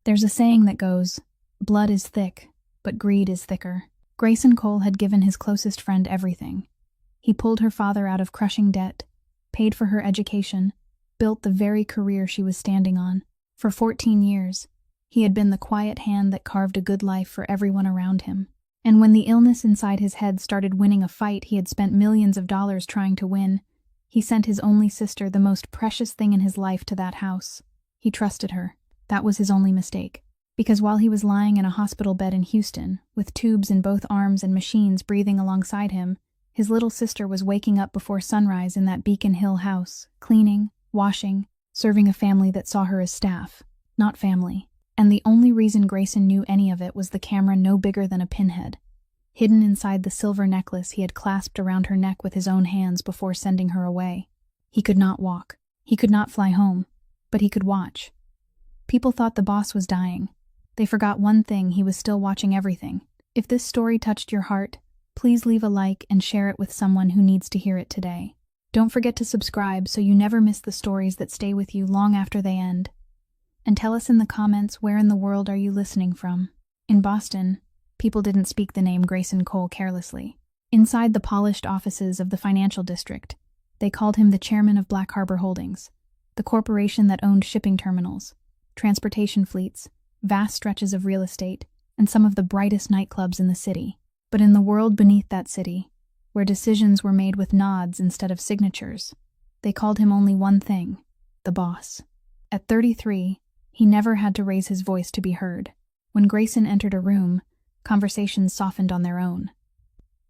There's a saying that goes, blood is thick, but greed is thicker. Grayson Cole had given his closest friend everything. He pulled her father out of crushing debt, paid for her education, built the very career she was standing on. For 14 years, he had been the quiet hand that carved a good life for everyone around him. And when the illness inside his head started winning a fight he had spent millions of dollars trying to win, he sent his only sister, the most precious thing in his life, to that house. He trusted her. That was his only mistake. Because while he was lying in a hospital bed in Houston, with tubes in both arms and machines breathing alongside him, his little sister was waking up before sunrise in that Beacon Hill house, cleaning, washing, serving a family that saw her as staff, not family. And the only reason Grayson knew any of it was the camera no bigger than a pinhead, hidden inside the silver necklace he had clasped around her neck with his own hands before sending her away. He could not walk. He could not fly home. But he could watch. People thought the boss was dying. They forgot one thing: he was still watching everything. If this story touched your heart, please leave a like and share it with someone who needs to hear it today. Don't forget to subscribe so you never miss the stories that stay with you long after they end. And tell us in the comments, where in the world are you listening from? In Boston, people didn't speak the name Grayson Cole carelessly. Inside the polished offices of the financial district, they called him the chairman of Black Harbor Holdings, the corporation that owned shipping terminals, transportation fleets, vast stretches of real estate, and some of the brightest nightclubs in the city. But in the world beneath that city, where decisions were made with nods instead of signatures, they called him only one thing: the boss. At 33, he never had to raise his voice to be heard. When Grayson entered a room, conversations softened on their own.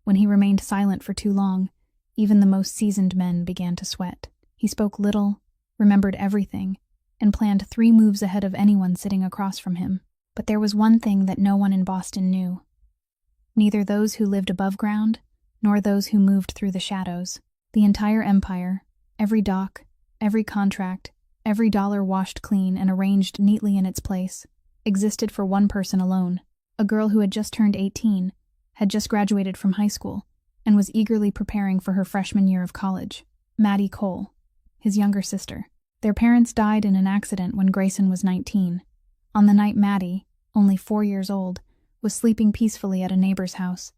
When he remained silent for too long, even the most seasoned men began to sweat. He spoke little, remembered everything, and planned 3 moves ahead of anyone sitting across from him. But there was one thing that no one in Boston knew. Neither those who lived above ground, nor those who moved through the shadows. The entire empire, every dock, every contract, every dollar washed clean and arranged neatly in its place, existed for one person alone: a girl who had just turned 18, had just graduated from high school, and was eagerly preparing for her freshman year of college. Maddie Cole, his younger sister. Their parents died in an accident when Grayson was 19. On the night Maddie, only 4 years old, was sleeping peacefully at a neighbor's house,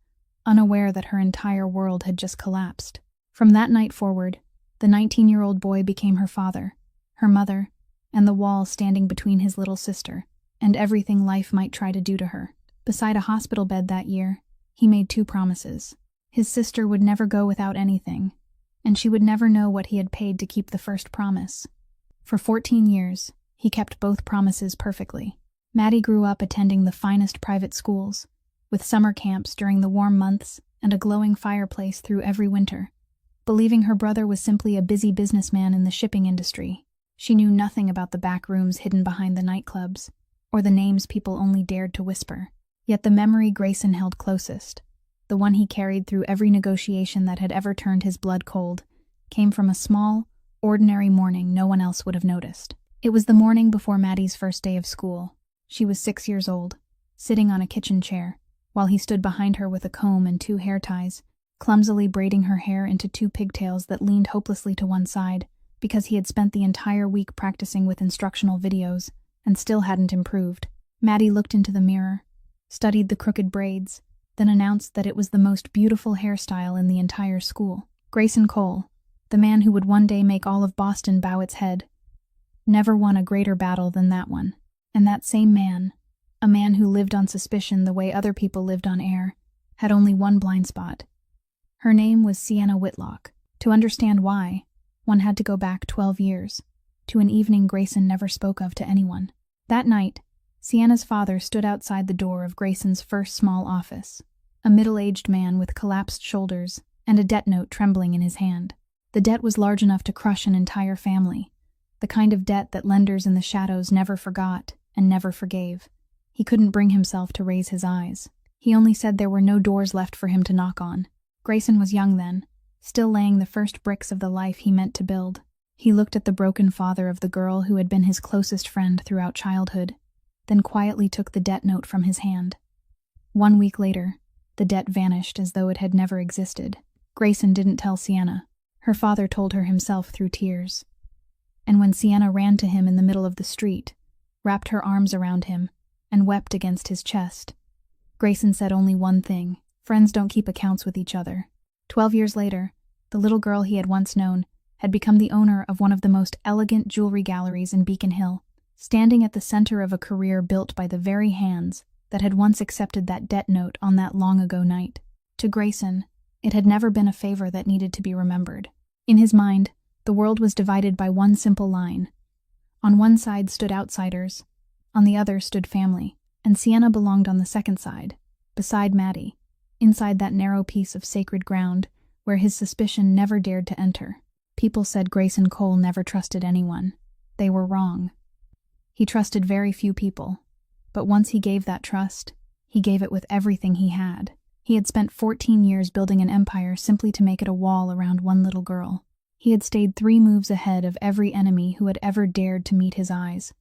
unaware that her entire world had just collapsed. From that night forward, the 19-year-old boy became her father, her mother, and the wall standing between his little sister and everything life might try to do to her. Beside a hospital bed that year, he made 2 promises. His sister would never go without anything, and she would never know what he had paid to keep the first promise. For 14 years, he kept both promises perfectly. Maddie grew up attending the finest private schools, with summer camps during the warm months and a glowing fireplace through every winter, believing her brother was simply a busy businessman in the shipping industry. She knew nothing about the back rooms hidden behind the nightclubs, or the names people only dared to whisper. Yet the memory Grayson held closest, the one he carried through every negotiation that had ever turned his blood cold, came from a small, ordinary morning no one else would have noticed. It was the morning before Maddie's first day of school. She was 6 years old, sitting on a kitchen chair, while he stood behind her with a comb and 2 hair ties, clumsily braiding her hair into 2 pigtails that leaned hopelessly to one side, because he had spent the entire week practicing with instructional videos and still hadn't improved. Maddie looked into the mirror, studied the crooked braids, then announced that it was the most beautiful hairstyle in the entire school. Grayson Cole, the man who would one day make all of Boston bow its head, never won a greater battle than that one. And that same man, a man who lived on suspicion the way other people lived on air, had only one blind spot. Her name was Sienna Whitlock. To understand why, one had to go back 12 years, to an evening Grayson never spoke of to anyone. That night, Sienna's father stood outside the door of Grayson's first small office, a middle-aged man with collapsed shoulders and a debt note trembling in his hand. The debt was large enough to crush an entire family, the kind of debt that lenders in the shadows never forgot and never forgave. He couldn't bring himself to raise his eyes. He only said there were no doors left for him to knock on. Grayson was young then, still laying the first bricks of the life he meant to build. He looked at the broken father of the girl who had been his closest friend throughout childhood, then quietly took the debt note from his hand. 1 week later, the debt vanished as though it had never existed. Grayson didn't tell Sienna. Her father told her himself through tears. And when Sienna ran to him in the middle of the street, wrapped her arms around him, and wept against his chest. Grayson said only one thing: friends don't keep accounts with each other. 12 years later, the little girl he had once known had become the owner of one of the most elegant jewelry galleries in Beacon Hill, standing at the center of a career built by the very hands that had once accepted that debt note on that long-ago night. To Grayson, it had never been a favor that needed to be remembered. In his mind, the world was divided by one simple line. On one side stood outsiders, on the other stood family, and Sienna belonged on the second side, beside Maddie, inside that narrow piece of sacred ground where his suspicion never dared to enter. People said Grayson Cole never trusted anyone. They were wrong. He trusted very few people, but once he gave that trust, he gave it with everything he had. He had spent 14 years building an empire simply to make it a wall around one little girl. He had stayed 3 moves ahead of every enemy who had ever dared to meet his eyes.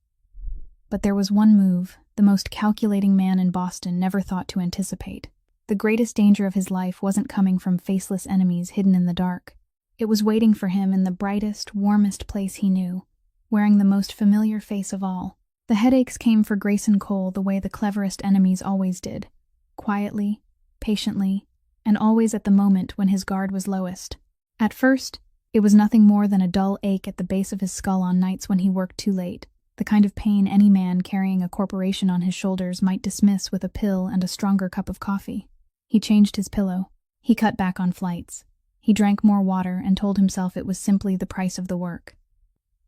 But there was one move the most calculating man in Boston never thought to anticipate. The greatest danger of his life wasn't coming from faceless enemies hidden in the dark. It was waiting for him in the brightest, warmest place he knew, wearing the most familiar face of all. The headaches came for Grayson Cole the way the cleverest enemies always did, quietly, patiently, and always at the moment when his guard was lowest. At first, it was nothing more than a dull ache at the base of his skull on nights when he worked too late, the kind of pain any man carrying a corporation on his shoulders might dismiss with a pill and a stronger cup of coffee. He changed his pillow. He cut back on flights. He drank more water and told himself it was simply the price of the work.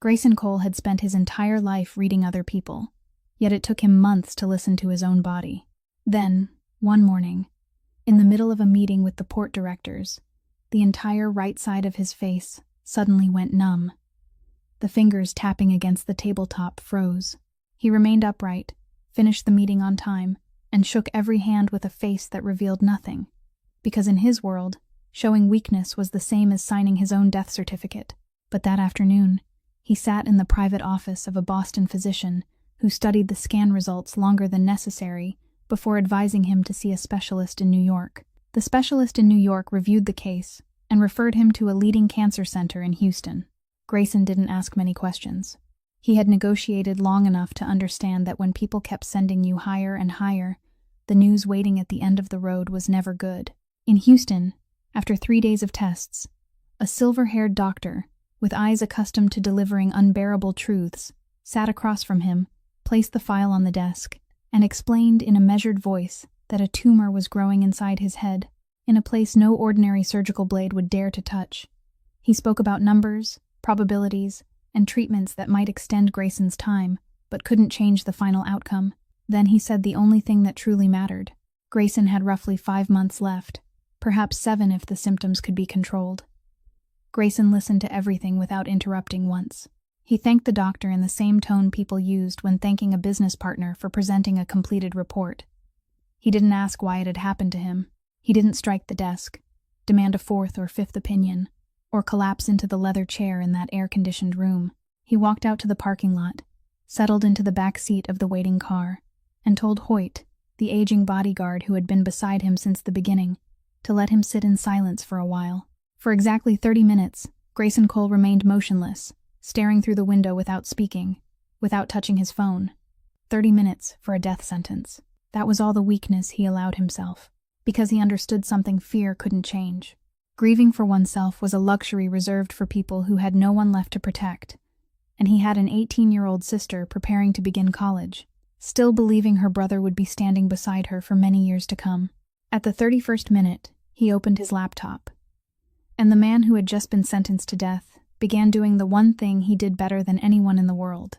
Grayson Cole had spent his entire life reading other people, yet it took him months to listen to his own body. Then, one morning, in the middle of a meeting with the port directors, the entire right side of his face suddenly went numb. The fingers tapping against the tabletop froze. He remained upright, finished the meeting on time, and shook every hand with a face that revealed nothing, because in his world, showing weakness was the same as signing his own death certificate. But that afternoon, he sat in the private office of a Boston physician who studied the scan results longer than necessary before advising him to see a specialist in New York. The specialist in New York reviewed the case and referred him to a leading cancer center in Houston. Grayson didn't ask many questions. He had negotiated long enough to understand that when people kept sending you higher and higher, the news waiting at the end of the road was never good. In Houston, after 3 days of tests, a silver-haired doctor, with eyes accustomed to delivering unbearable truths, sat across from him, placed the file on the desk, and explained in a measured voice that a tumor was growing inside his head, in a place no ordinary surgical blade would dare to touch. He spoke about numbers, probabilities, and treatments that might extend Grayson's time, but couldn't change the final outcome. Then he said the only thing that truly mattered. Grayson had roughly 5 months left, perhaps 7 if the symptoms could be controlled. Grayson listened to everything without interrupting once. He thanked the doctor in the same tone people used when thanking a business partner for presenting a completed report. He didn't ask why it had happened to him. He didn't strike the desk, demand a 4th or 5th opinion, or collapse into the leather chair in that air-conditioned room. He walked out to the parking lot, settled into the back seat of the waiting car, and told Hoyt, the aging bodyguard who had been beside him since the beginning, to let him sit in silence for a while. For exactly 30 minutes, Grayson Cole remained motionless, staring through the window without speaking, without touching his phone. 30 minutes for a death sentence. That was all the weakness he allowed himself, because he understood something fear couldn't change. Grieving for oneself was a luxury reserved for people who had no one left to protect, and he had an 18-year-old sister preparing to begin college, still believing her brother would be standing beside her for many years to come. At the 31st minute, he opened his laptop, and the man who had just been sentenced to death began doing the one thing he did better than anyone in the world.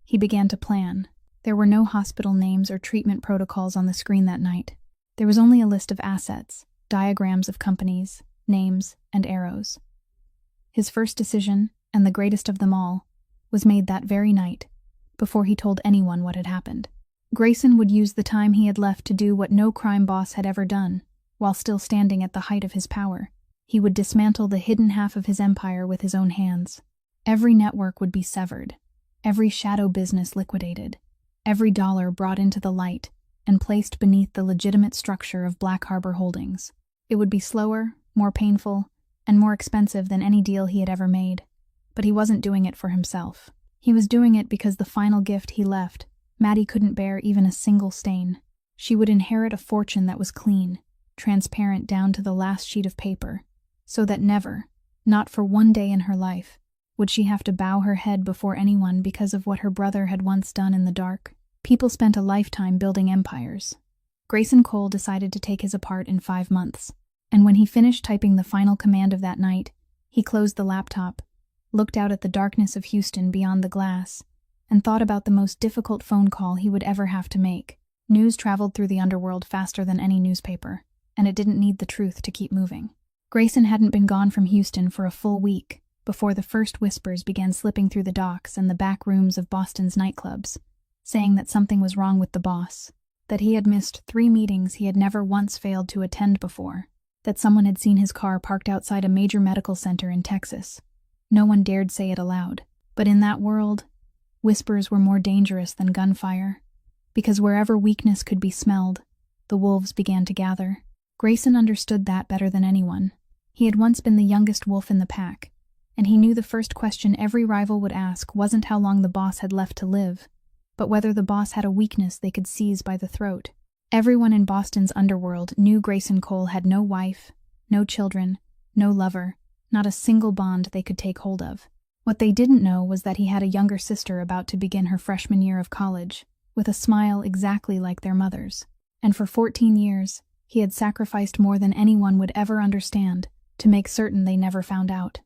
He began to plan. There were no hospital names or treatment protocols on the screen that night. There was only a list of assets, diagrams of companies, names, and arrows. His first decision, and the greatest of them all, was made that very night, before he told anyone what had happened. Grayson would use the time he had left to do what no crime boss had ever done, while still standing at the height of his power. He would dismantle the hidden half of his empire with his own hands. Every network would be severed, every shadow business liquidated, every dollar brought into the light and placed beneath the legitimate structure of Black Harbor Holdings. It would be slower, more painful, and more expensive than any deal he had ever made, but he wasn't doing it for himself. He was doing it because the final gift he left, Maddie couldn't bear even a single stain. She would inherit a fortune that was clean, transparent down to the last sheet of paper, so that never, not for one day in her life, would she have to bow her head before anyone because of what her brother had once done in the dark. People spent a lifetime building empires. Grayson Cole decided to take his apart in 5 months, and when he finished typing the final command of that night, he closed the laptop, looked out at the darkness of Houston beyond the glass, and thought about the most difficult phone call he would ever have to make. News traveled through the underworld faster than any newspaper, and it didn't need the truth to keep moving. Grayson hadn't been gone from Houston for a full week before the first whispers began slipping through the docks and the back rooms of Boston's nightclubs, saying that something was wrong with the boss, that he had missed 3 meetings he had never once failed to attend before, that someone had seen his car parked outside a major medical center in Texas. No one dared say it aloud, but in that world, whispers were more dangerous than gunfire, because wherever weakness could be smelled, the wolves began to gather. Grayson understood that better than anyone. He had once been the youngest wolf in the pack, and he knew the first question every rival would ask wasn't how long the boss had left to live, but whether the boss had a weakness they could seize by the throat. Everyone in Boston's underworld knew Grayson Cole had no wife, no children, no lover, not a single bond they could take hold of. What they didn't know was that he had a younger sister about to begin her freshman year of college, with a smile exactly like their mother's. And for 14 years, he had sacrificed more than anyone would ever understand to make certain they never found out.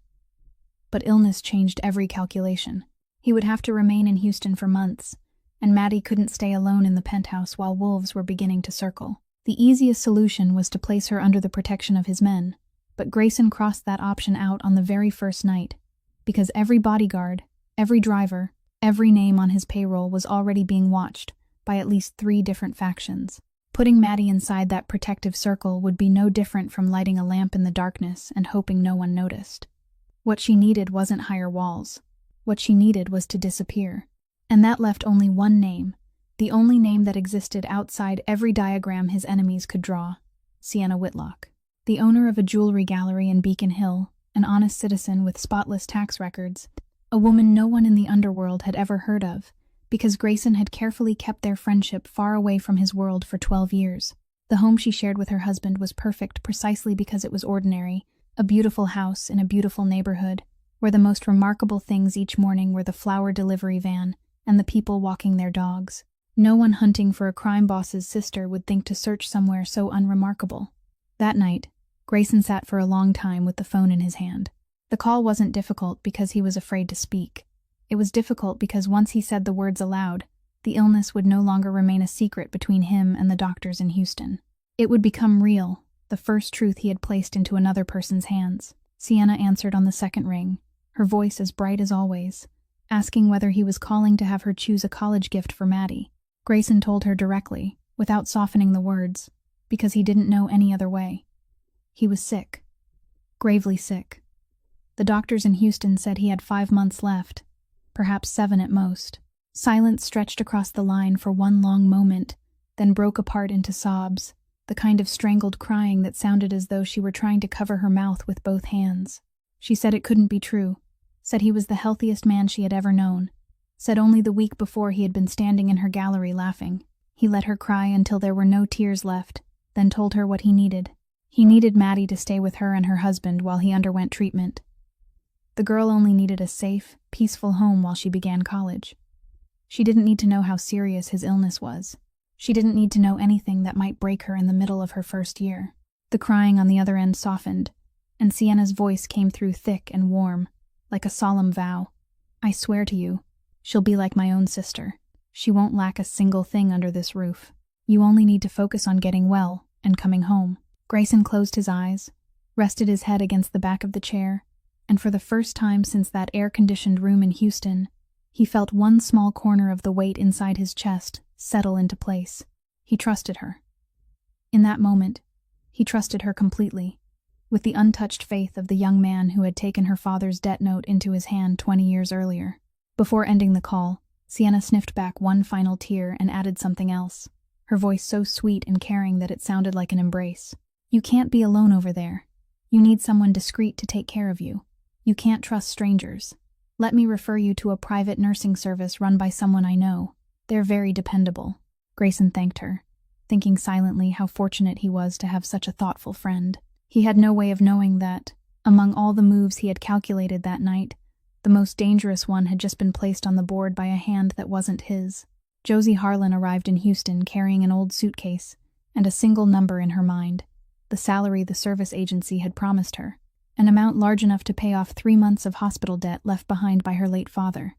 But illness changed every calculation. He would have to remain in Houston for months, and Maddie couldn't stay alone in the penthouse while wolves were beginning to circle. The easiest solution was to place her under the protection of his men, but Grayson crossed that option out on the very first night, because every bodyguard, every driver, every name on his payroll was already being watched by at least 3 different factions. Putting Maddie inside that protective circle would be no different from lighting a lamp in the darkness and hoping no one noticed. What she needed wasn't higher walls. What she needed was to disappear. And that left only one name, the only name that existed outside every diagram his enemies could draw: Sienna Whitlock. The owner of a jewelry gallery in Beacon Hill, an honest citizen with spotless tax records, a woman no one in the underworld had ever heard of, because Grayson had carefully kept their friendship far away from his world for 12 years. The home she shared with her husband was perfect precisely because it was ordinary, a beautiful house in a beautiful neighborhood, where the most remarkable things each morning were the flower delivery van and the people walking their dogs. No one hunting for a crime boss's sister would think to search somewhere so unremarkable. That night, Grayson sat for a long time with the phone in his hand. The call wasn't difficult because he was afraid to speak. It was difficult because once he said the words aloud, the illness would no longer remain a secret between him and the doctors in Houston. It would become real, the first truth he had placed into another person's hands. Sienna answered on the second ring, her voice as bright as always, asking whether he was calling to have her choose a college gift for Maddie. Grayson told her directly, without softening the words, because he didn't know any other way. He was sick. Gravely sick. The doctors in Houston said he had 5 months left, perhaps 7 at most. Silence stretched across the line for one long moment, then broke apart into sobs, the kind of strangled crying that sounded as though she were trying to cover her mouth with both hands. She said it couldn't be true, said he was the healthiest man she had ever known, said only the week before he had been standing in her gallery laughing. He let her cry until there were no tears left, then told her what he needed. He needed Maddie to stay with her and her husband while he underwent treatment. The girl only needed a safe, peaceful home while she began college. She didn't need to know how serious his illness was. She didn't need to know anything that might break her in the middle of her first year. The crying on the other end softened, and Sienna's voice came through thick and warm, like a solemn vow. I swear to you, she'll be like my own sister. She won't lack a single thing under this roof. You only need to focus on getting well and coming home. Grayson closed his eyes, rested his head against the back of the chair, and for the first time since that air-conditioned room in Houston, he felt one small corner of the weight inside his chest settle into place. He trusted her. In that moment, he trusted her completely, with the untouched faith of the young man who had taken her father's debt note into his hand 20 years earlier. Before ending the call, Sienna sniffed back one final tear and added something else, her voice so sweet and caring that it sounded like an embrace. You can't be alone over there. You need someone discreet to take care of you. You can't trust strangers. Let me refer you to a private nursing service run by someone I know. They're very dependable." Grayson thanked her, thinking silently how fortunate he was to have such a thoughtful friend. He had no way of knowing that, among all the moves he had calculated that night, the most dangerous one had just been placed on the board by a hand that wasn't his. Josie Harlan arrived in Houston carrying an old suitcase and a single number in her mind, the salary the service agency had promised her, an amount large enough to pay off 3 months of hospital debt left behind by her late father.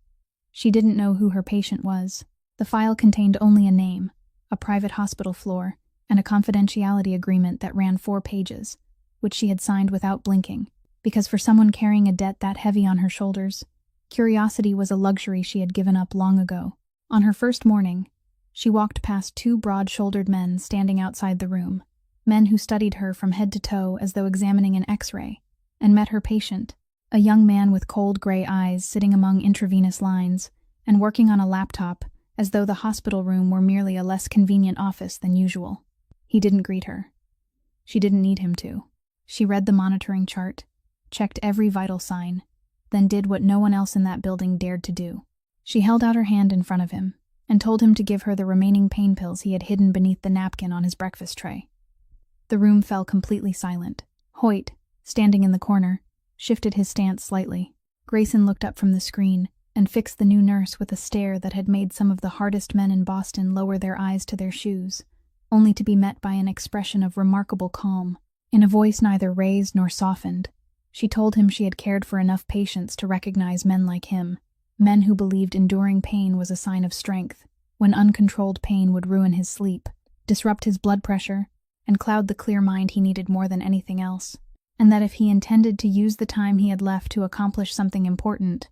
She didn't know who her patient was. The file contained only a name, a private hospital floor, and a confidentiality agreement that ran 4 pages, which she had signed without blinking, because for someone carrying a debt that heavy on her shoulders, curiosity was a luxury she had given up long ago. On her first morning, she walked past 2 broad-shouldered men standing outside the room, men who studied her from head to toe as though examining an X-ray, and met her patient, a young man with cold gray eyes sitting among intravenous lines and working on a laptop as though the hospital room were merely a less convenient office than usual. He didn't greet her. She didn't need him to. She read the monitoring chart, checked every vital sign, then did what no one else in that building dared to do. She held out her hand in front of him and told him to give her the remaining pain pills he had hidden beneath the napkin on his breakfast tray. The room fell completely silent. Hoyt, standing in the corner, shifted his stance slightly. Grayson looked up from the screen and fixed the new nurse with a stare that had made some of the hardest men in Boston lower their eyes to their shoes, only to be met by an expression of remarkable calm. In a voice neither raised nor softened, she told him she had cared for enough patients to recognize men like him, men who believed enduring pain was a sign of strength, when uncontrolled pain would ruin his sleep, disrupt his blood pressure, and cloud the clear mind he needed more than anything else, and that if he intended to use the time he had left to accomplish something important,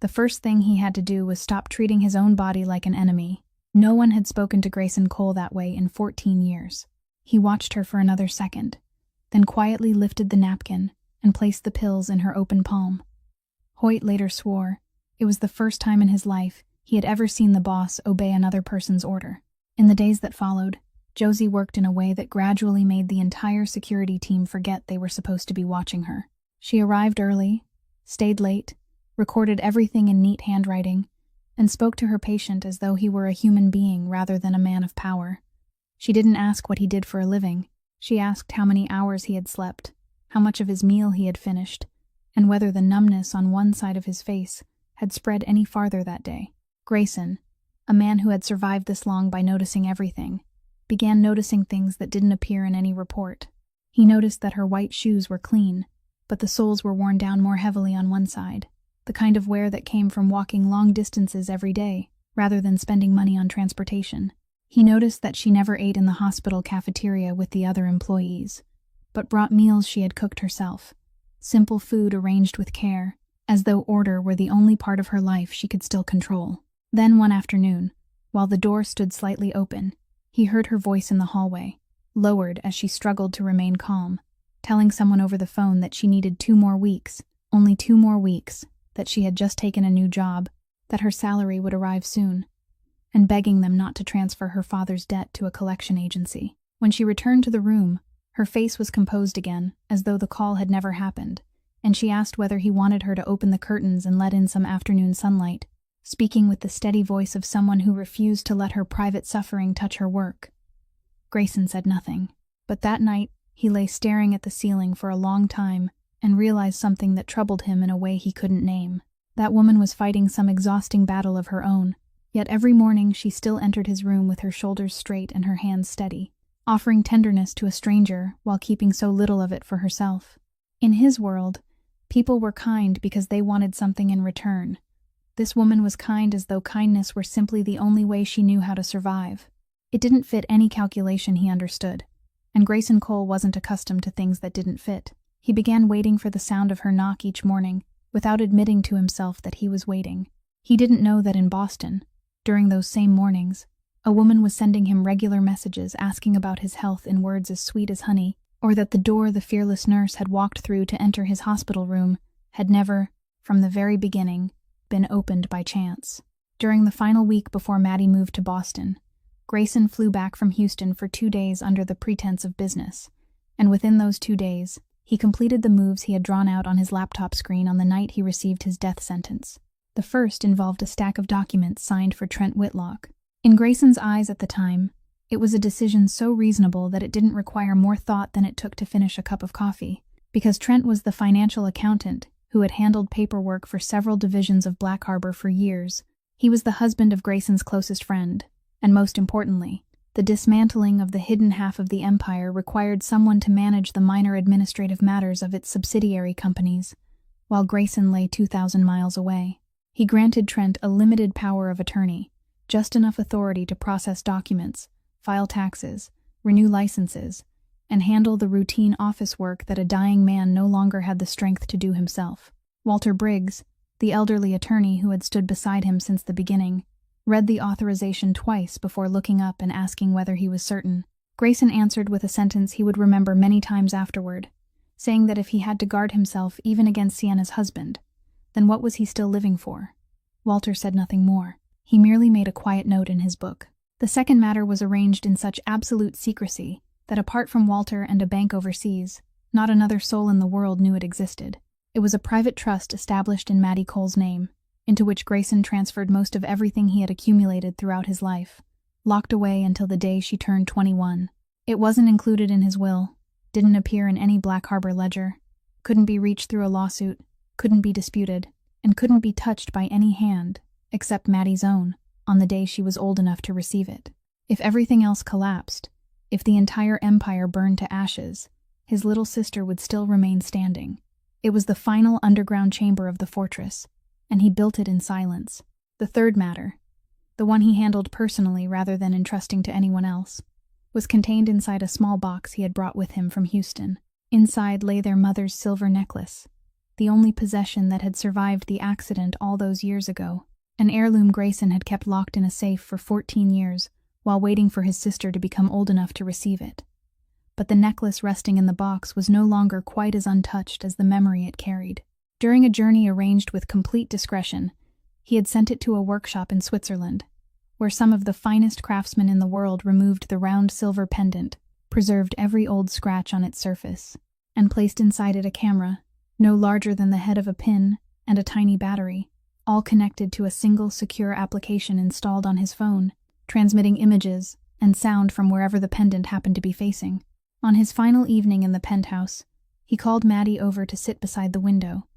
the first thing he had to do was stop treating his own body like an enemy. No one had spoken to Grayson Cole that way in 14 years. He watched her for another second, then quietly lifted the napkin and placed the pills in her open palm. Hoyt later swore it was the first time in his life he had ever seen the boss obey another person's order. In the days that followed, Josie worked in a way that gradually made the entire security team forget they were supposed to be watching her. She arrived early, stayed late, recorded everything in neat handwriting, and spoke to her patient as though he were a human being rather than a man of power. She didn't ask what he did for a living. She asked how many hours he had slept, how much of his meal he had finished, and whether the numbness on one side of his face had spread any farther that day. Grayson, a man who had survived this long by noticing everything, began noticing things that didn't appear in any report. He noticed that her white shoes were clean, but the soles were worn down more heavily on one side, the kind of wear that came from walking long distances every day, rather than spending money on transportation. He noticed that she never ate in the hospital cafeteria with the other employees, but brought meals she had cooked herself, simple food arranged with care, as though order were the only part of her life she could still control. Then one afternoon, while the door stood slightly open, he heard her voice in the hallway, lowered as she struggled to remain calm, telling someone over the phone that she needed 2 more weeks, only 2 more weeks, that she had just taken a new job, that her salary would arrive soon, and begging them not to transfer her father's debt to a collection agency. When she returned to the room, her face was composed again, as though the call had never happened, and she asked whether he wanted her to open the curtains and let in some afternoon sunlight, speaking with the steady voice of someone who refused to let her private suffering touch her work. Grayson said nothing, but that night he lay staring at the ceiling for a long time and realized something that troubled him in a way he couldn't name. That woman was fighting some exhausting battle of her own, yet every morning she still entered his room with her shoulders straight and her hands steady, offering tenderness to a stranger while keeping so little of it for herself. In his world, people were kind because they wanted something in return. This woman was kind as though kindness were simply the only way she knew how to survive. It didn't fit any calculation he understood, and Grayson Cole wasn't accustomed to things that didn't fit. He began waiting for the sound of her knock each morning, without admitting to himself that he was waiting. He didn't know that in Boston, during those same mornings, a woman was sending him regular messages asking about his health in words as sweet as honey, or that the door the fearless nurse had walked through to enter his hospital room had never, from the very beginning, been opened by chance. During the final week before Maddie moved to Boston, Grayson flew back from Houston for 2 days under the pretense of business, and within those 2 days, He completed the moves he had drawn out on his laptop screen on the night he received his death sentence. The first involved a stack of documents signed for Trent Whitlock. In Grayson's eyes at the time, it was a decision so reasonable that it didn't require more thought than it took to finish a cup of coffee. Because Trent was the financial accountant who had handled paperwork for several divisions of Black Harbor for years, he was the husband of Grayson's closest friend, and most importantly, the dismantling of the hidden half of the empire required someone to manage the minor administrative matters of its subsidiary companies, while Grayson lay 2,000 miles away. He granted Trent a limited power of attorney, just enough authority to process documents, file taxes, renew licenses, and handle the routine office work that a dying man no longer had the strength to do himself. Walter Briggs, the elderly attorney who had stood beside him since the beginning, read the authorization twice before looking up and asking whether he was certain. Grayson answered with a sentence he would remember many times afterward, saying that if he had to guard himself even against Sienna's husband, then what was he still living for? Walter said nothing more. He merely made a quiet note in his book. The second matter was arranged in such absolute secrecy that apart from Walter and a bank overseas, not another soul in the world knew it existed. It was a private trust established in Maddie Cole's name, into which Grayson transferred most of everything he had accumulated throughout his life, locked away until the day she turned 21. It wasn't included in his will, didn't appear in any Black Harbor ledger, couldn't be reached through a lawsuit, couldn't be disputed, and couldn't be touched by any hand, except Maddie's own, on the day she was old enough to receive it. If everything else collapsed, if the entire empire burned to ashes, his little sister would still remain standing. It was the final underground chamber of the fortress, and he built it in silence. The third matter, the one he handled personally rather than entrusting to anyone else, was contained inside a small box he had brought with him from Houston. Inside lay their mother's silver necklace, the only possession that had survived the accident all those years ago, an heirloom Grayson had kept locked in a safe for 14 years while waiting for his sister to become old enough to receive it. But the necklace resting in the box was no longer quite as untouched as the memory it carried. During a journey arranged with complete discretion, he had sent it to a workshop in Switzerland, where some of the finest craftsmen in the world removed the round silver pendant, preserved every old scratch on its surface, and placed inside it a camera, no larger than the head of a pin, and a tiny battery, all connected to a single secure application installed on his phone, transmitting images and sound from wherever the pendant happened to be facing. On his final evening in the penthouse, he called Maddie over to sit beside the window,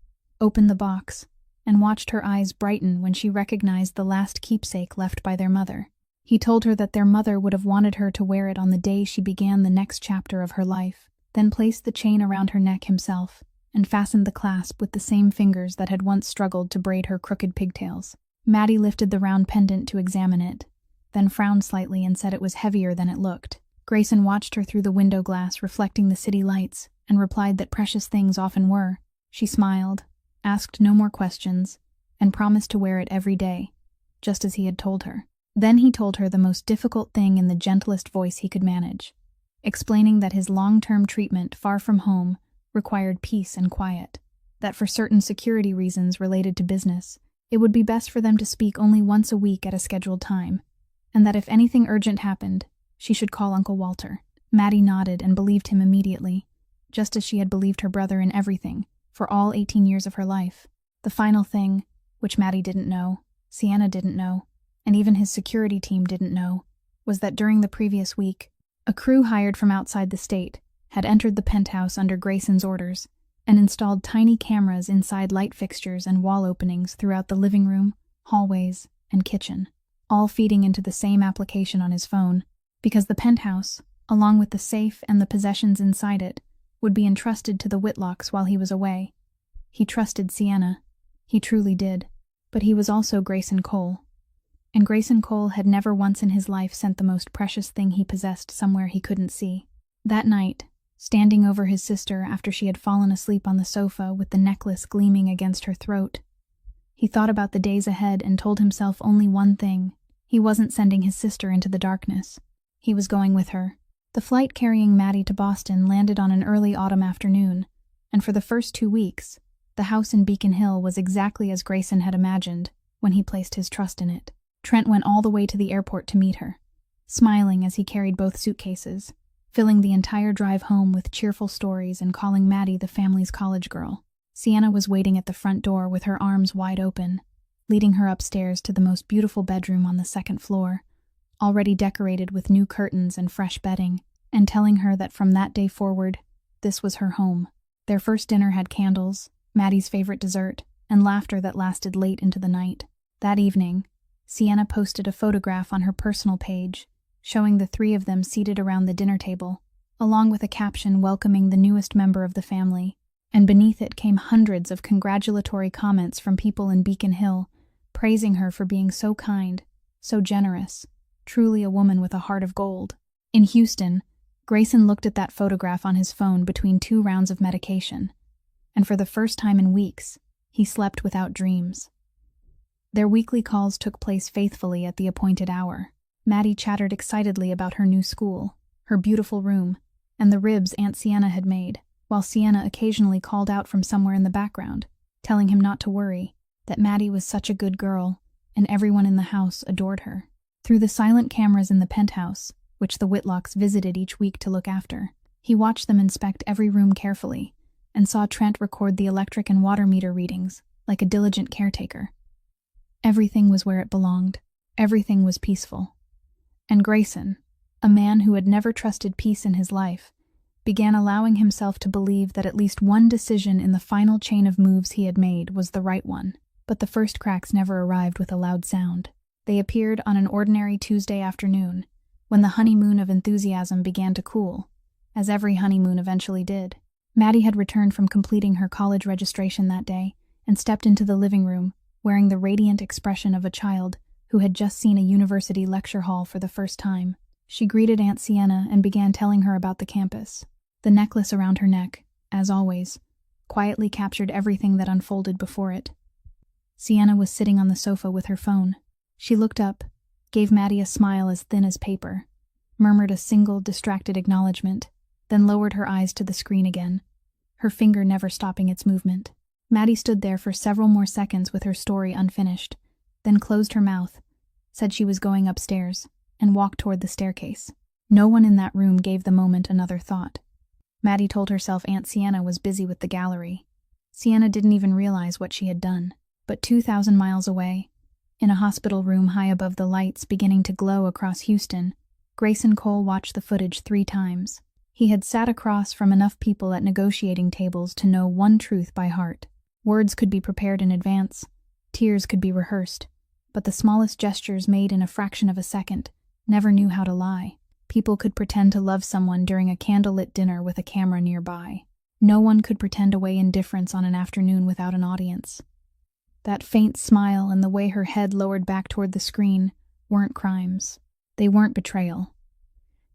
opened the box, and watched her eyes brighten when she recognized the last keepsake left by their mother. He told her that their mother would have wanted her to wear it on the day she began the next chapter of her life, then placed the chain around her neck himself, and fastened the clasp with the same fingers that had once struggled to braid her crooked pigtails. Maddie lifted the round pendant to examine it, then frowned slightly and said it was heavier than it looked. Grayson watched her through the window glass reflecting the city lights and replied that precious things often were. She smiled, asked no more questions, and promised to wear it every day, just as he had told her. Then he told her the most difficult thing in the gentlest voice he could manage, explaining that his long-term treatment far from home required peace and quiet, that for certain security reasons related to business, it would be best for them to speak only once a week at a scheduled time, and that if anything urgent happened, she should call Uncle Walter. Maddie nodded and believed him immediately, just as she had believed her brother in everything, for all 18 years of her life. The final thing, which Maddie didn't know, Sienna didn't know, and even his security team didn't know, was that during the previous week, a crew hired from outside the state had entered the penthouse under Grayson's orders and installed tiny cameras inside light fixtures and wall openings throughout the living room, hallways, and kitchen, all feeding into the same application on his phone, because the penthouse, along with the safe and the possessions inside it, would be entrusted to the Whitlocks while he was away. He trusted Sienna. He truly did. But he was also Grayson Cole. And Grayson Cole had never once in his life sent the most precious thing he possessed somewhere he couldn't see. That night, standing over his sister after she had fallen asleep on the sofa with the necklace gleaming against her throat, he thought about the days ahead and told himself only one thing. He wasn't sending his sister into the darkness. He was going with her. The flight carrying Maddie to Boston landed on an early autumn afternoon, and for the first 2 weeks, the house in Beacon Hill was exactly as Grayson had imagined when he placed his trust in it. Trent went all the way to the airport to meet her, smiling as he carried both suitcases, filling the entire drive home with cheerful stories and calling Maddie the family's college girl. Sienna was waiting at the front door with her arms wide open, leading her upstairs to the most beautiful bedroom on the second floor, already decorated with new curtains and fresh bedding, and telling her that from that day forward, this was her home. Their first dinner had candles, Maddie's favorite dessert, and laughter that lasted late into the night. That evening, Sienna posted a photograph on her personal page, showing the three of them seated around the dinner table, along with a caption welcoming the newest member of the family, and beneath it came hundreds of congratulatory comments from people in Beacon Hill, praising her for being so kind, so generous, truly a woman with a heart of gold. In Houston, Grayson looked at that photograph on his phone between 2 rounds of medication, and for the first time in weeks, he slept without dreams. Their weekly calls took place faithfully at the appointed hour. Maddie chattered excitedly about her new school, her beautiful room, and the ribs Aunt Sienna had made, while Sienna occasionally called out from somewhere in the background, telling him not to worry, that Maddie was such a good girl, and everyone in the house adored her. Through the silent cameras in the penthouse, which the Whitlocks visited each week to look after, he watched them inspect every room carefully, and saw Trent record the electric and water meter readings, like a diligent caretaker. Everything was where it belonged. Everything was peaceful. And Grayson, a man who had never trusted peace in his life, began allowing himself to believe that at least one decision in the final chain of moves he had made was the right one. But the first cracks never arrived with a loud sound. They appeared on an ordinary Tuesday afternoon, when the honeymoon of enthusiasm began to cool, as every honeymoon eventually did. Maddie had returned from completing her college registration that day and stepped into the living room, wearing the radiant expression of a child who had just seen a university lecture hall for the first time. She greeted Aunt Sienna and began telling her about the campus. The necklace around her neck, as always, quietly captured everything that unfolded before it. Sienna was sitting on the sofa with her phone. She looked up, gave Maddie a smile as thin as paper, murmured a single distracted acknowledgement, then lowered her eyes to the screen again, her finger never stopping its movement. Maddie stood there for several more seconds with her story unfinished, then closed her mouth, said she was going upstairs, and walked toward the staircase. No one in that room gave the moment another thought. Maddie told herself Aunt Sienna was busy with the gallery. Sienna didn't even realize what she had done. But 2,000 miles away, in a hospital room high above the lights beginning to glow across Houston, Grayson Cole watched the footage 3 times. He had sat across from enough people at negotiating tables to know one truth by heart. Words could be prepared in advance, tears could be rehearsed, but the smallest gestures made in a fraction of a second never knew how to lie. People could pretend to love someone during a candlelit dinner with a camera nearby. No one could pretend away indifference on an afternoon without an audience. That faint smile and the way her head lowered back toward the screen weren't crimes. They weren't betrayal.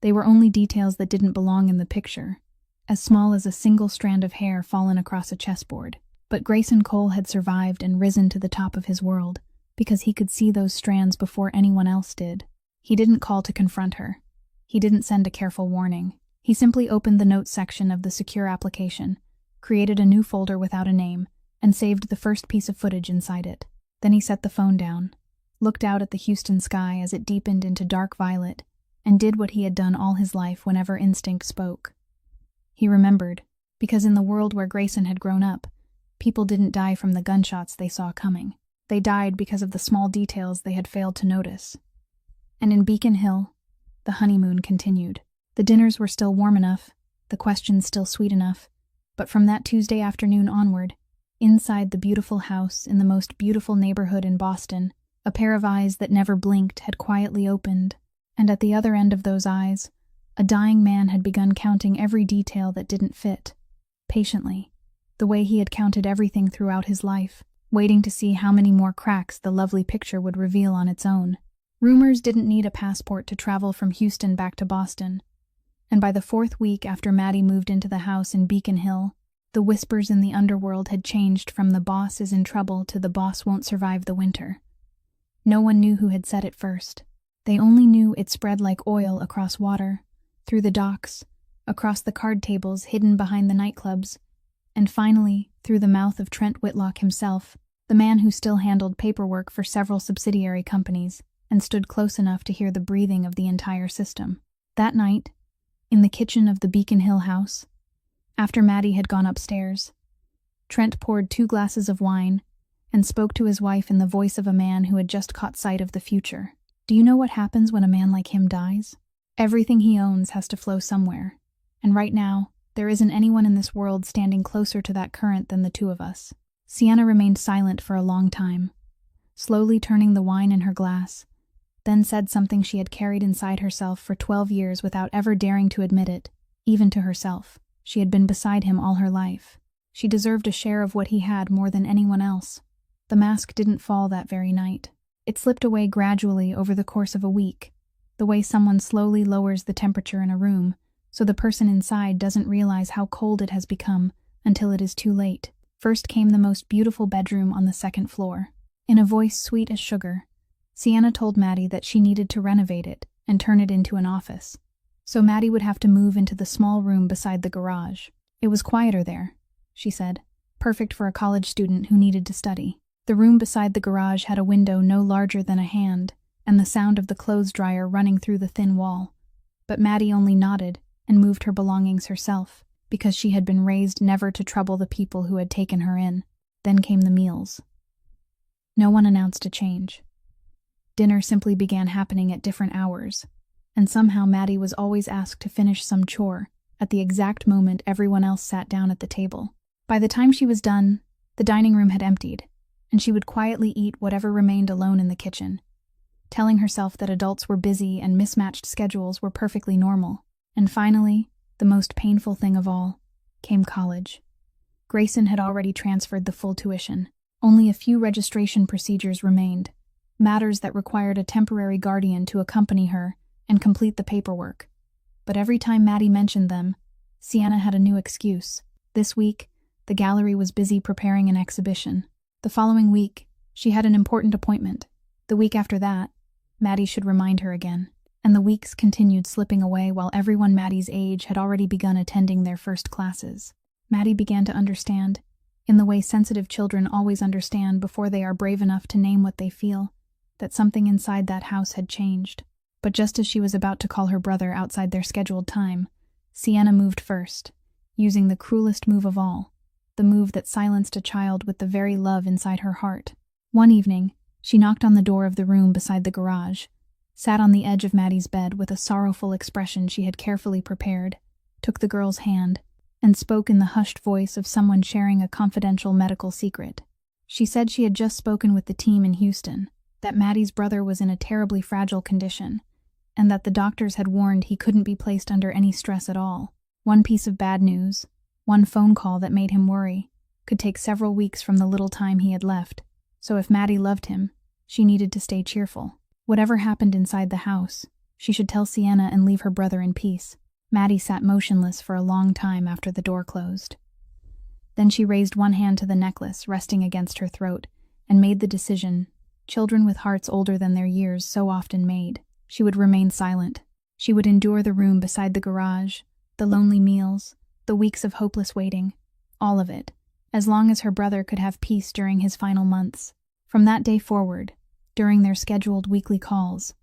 They were only details that didn't belong in the picture, as small as a single strand of hair fallen across a chessboard. But Grayson Cole had survived and risen to the top of his world because he could see those strands before anyone else did. He didn't call to confront her. He didn't send a careful warning. He simply opened the notes section of the secure application, created a new folder without a name, and saved the first piece of footage inside it. Then he set the phone down, looked out at the Houston sky as it deepened into dark violet, and did what he had done all his life whenever instinct spoke. He remembered, because in the world where Grayson had grown up, people didn't die from the gunshots they saw coming. They died because of the small details they had failed to notice. And in Beacon Hill, the honeymoon continued. The dinners were still warm enough, the questions still sweet enough, but from that Tuesday afternoon onward, inside the beautiful house in the most beautiful neighborhood in Boston, a pair of eyes that never blinked had quietly opened, and at the other end of those eyes, a dying man had begun counting every detail that didn't fit, patiently, the way he had counted everything throughout his life, waiting to see how many more cracks the lovely picture would reveal on its own. Rumors didn't need a passport to travel from Houston back to Boston, and by the 4th week after Maddie moved into the house in Beacon Hill, the whispers in the underworld had changed from the boss is in trouble to the boss won't survive the winter. No one knew who had said it first. They only knew it spread like oil across water, through the docks, across the card tables hidden behind the nightclubs, and finally through the mouth of Trent Whitlock himself, the man who still handled paperwork for several subsidiary companies and stood close enough to hear the breathing of the entire system. That night, in the kitchen of the Beacon Hill house. After Maddie had gone upstairs, Trent poured 2 glasses of wine and spoke to his wife in the voice of a man who had just caught sight of the future. Do you know what happens when a man like him dies? Everything he owns has to flow somewhere, and right now, there isn't anyone in this world standing closer to that current than the 2 of us. Sienna remained silent for a long time, slowly turning the wine in her glass, then said something she had carried inside herself for 12 years without ever daring to admit it, even to herself. She had been beside him all her life. She deserved a share of what he had more than anyone else. The mask didn't fall that very night. It slipped away gradually over the course of a week, the way someone slowly lowers the temperature in a room, so the person inside doesn't realize how cold it has become until it is too late. First came the most beautiful bedroom on the 2nd floor. In a voice sweet as sugar, Sienna told Maddie that she needed to renovate it and turn it into an office. So Maddie would have to move into the small room beside the garage. It was quieter there, she said, perfect for a college student who needed to study. The room beside the garage had a window no larger than a hand, and the sound of the clothes dryer running through the thin wall. But Maddie only nodded and moved her belongings herself, because she had been raised never to trouble the people who had taken her in. Then came the meals. No one announced a change. Dinner simply began happening at different hours, and somehow Maddie was always asked to finish some chore at the exact moment everyone else sat down at the table. By the time she was done, the dining room had emptied, and she would quietly eat whatever remained alone in the kitchen, telling herself that adults were busy and mismatched schedules were perfectly normal. And finally, the most painful thing of all, came college. Grayson had already transferred the full tuition. Only a few registration procedures remained, matters that required a temporary guardian to accompany her and complete the paperwork. But every time Maddie mentioned them, Sienna had a new excuse. This week, the gallery was busy preparing an exhibition. The following week, she had an important appointment. The week after that, Maddie should remind her again. And the weeks continued slipping away while everyone Maddie's age had already begun attending their first classes. Maddie began to understand, in the way sensitive children always understand before they are brave enough to name what they feel, that something inside that house had changed. But just as she was about to call her brother outside their scheduled time, Sienna moved first, using the cruelest move of all, the move that silenced a child with the very love inside her heart. One evening, she knocked on the door of the room beside the garage, sat on the edge of Maddie's bed with a sorrowful expression she had carefully prepared, took the girl's hand, and spoke in the hushed voice of someone sharing a confidential medical secret. She said she had just spoken with the team in Houston, that Maddie's brother was in a terribly fragile condition, and that the doctors had warned he couldn't be placed under any stress at all. One piece of bad news, one phone call that made him worry, could take several weeks from the little time he had left, so if Maddie loved him, she needed to stay cheerful. Whatever happened inside the house, she should tell Sienna and leave her brother in peace. Maddie sat motionless for a long time after the door closed. Then she raised one hand to the necklace resting against her throat and made the decision children with hearts older than their years so often made. She would remain silent. She would endure the room beside the garage, the lonely meals, the weeks of hopeless waiting, all of it, as long as her brother could have peace during his final months. From that day forward, during their scheduled weekly calls,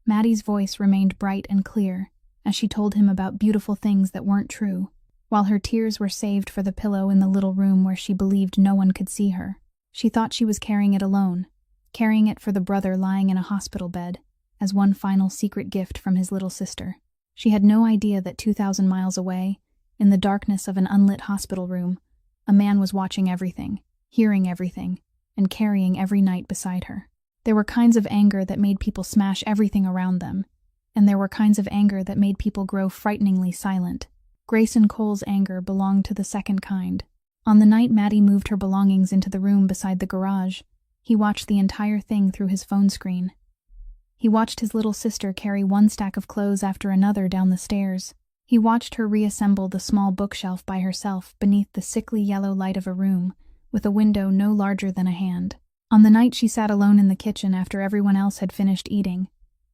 Maddie's voice remained bright and clear as she told him about beautiful things that weren't true, while her tears were saved for the pillow in the little room where she believed no one could see her. She thought she was carrying it alone, carrying it for the brother lying in a hospital bed, as one final secret gift from his little sister. She had no idea that 2,000 miles away, in the darkness of an unlit hospital room, a man was watching everything, hearing everything, and carrying every night beside her. There were kinds of anger that made people smash everything around them, and there were kinds of anger that made people grow frighteningly silent. Grayson Cole's anger belonged to the second kind. On the night Maddie moved her belongings into the room beside the garage, he watched the entire thing through his phone screen. He watched his little sister carry one stack of clothes after another down the stairs. He watched her reassemble the small bookshelf by herself beneath the sickly yellow light of a room, with a window no larger than a hand. On the night she sat alone in the kitchen after everyone else had finished eating,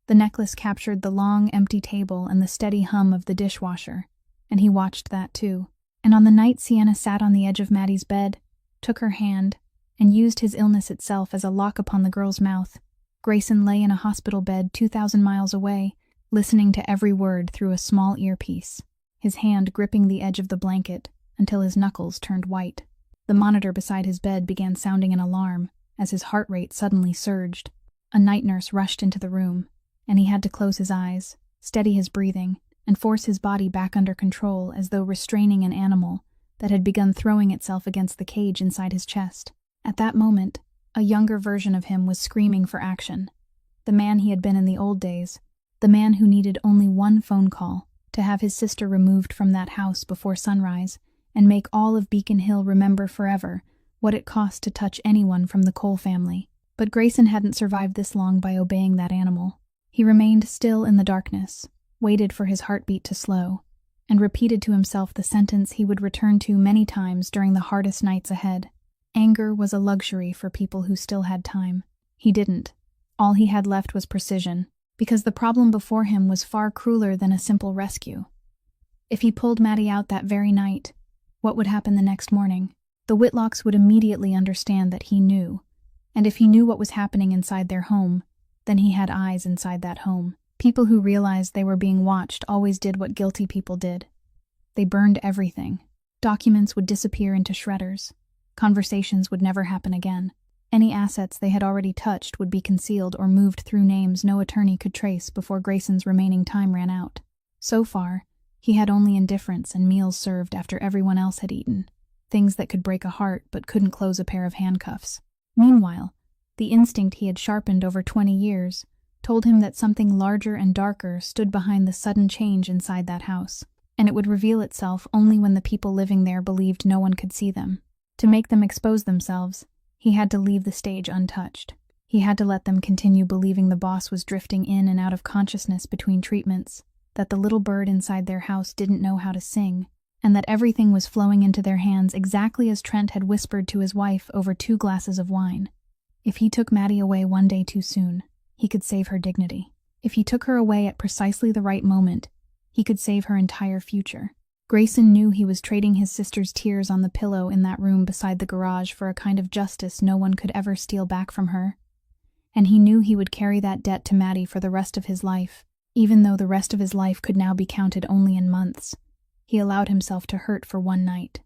the necklace captured the long, empty table and the steady hum of the dishwasher, and he watched that too. And on the night Sienna sat on the edge of Maddie's bed, took her hand, and used his illness itself as a lock upon the girl's mouth, Grayson lay in a hospital bed 2,000 miles away, listening to every word through a small earpiece. his hand gripping the edge of the blanket until his knuckles turned white. The monitor beside his bed began sounding an alarm as his heart rate suddenly surged. A night nurse rushed into the room, and he had to close his eyes, steady his breathing, and force his body back under control as though restraining an animal that had begun throwing itself against the cage inside his chest. At that moment, a younger version of him was screaming for action. The man he had been in the old days, the man who needed only one phone call to have his sister removed from that house before sunrise and make all of Beacon Hill remember forever what it cost to touch anyone from the Cole family. But Grayson hadn't survived this long by obeying that animal. He remained still in the darkness, waited for his heartbeat to slow, and repeated to himself the sentence he would return to many times during the hardest nights ahead. Anger was a luxury for people who still had time. He didn't. All he had left was precision, because the problem before him was far crueler than a simple rescue. If he pulled Maddie out that very night, what would happen the next morning? The Whitlocks would immediately understand that he knew, and if he knew what was happening inside their home, then he had eyes inside that home. People who realized they were being watched always did what guilty people did. They burned everything. Documents would disappear into shredders. Conversations would never happen again. Any assets they had already touched would be concealed or moved through names no attorney could trace before Grayson's remaining time ran out. So far, he had only indifference and meals served after everyone else had eaten, things that could break a heart but couldn't close a pair of handcuffs. Meanwhile, the instinct he had sharpened over 20 years told him that something larger and darker stood behind the sudden change inside that house, and it would reveal itself only when the people living there believed no one could see them. To make them expose themselves, he had to leave the stage untouched. He had to let them continue believing the boss was drifting in and out of consciousness between treatments, that the little bird inside their house didn't know how to sing, and that everything was flowing into their hands exactly as Trent had whispered to his wife over 2 glasses of wine. If he took Maddie away one day too soon, he could save her dignity. If he took her away at precisely the right moment, he could save her entire future. Grayson knew he was trading his sister's tears on the pillow in that room beside the garage for a kind of justice no one could ever steal back from her. And he knew he would carry that debt to Maddie for the rest of his life, even though the rest of his life could now be counted only in months. He allowed himself to hurt for one night.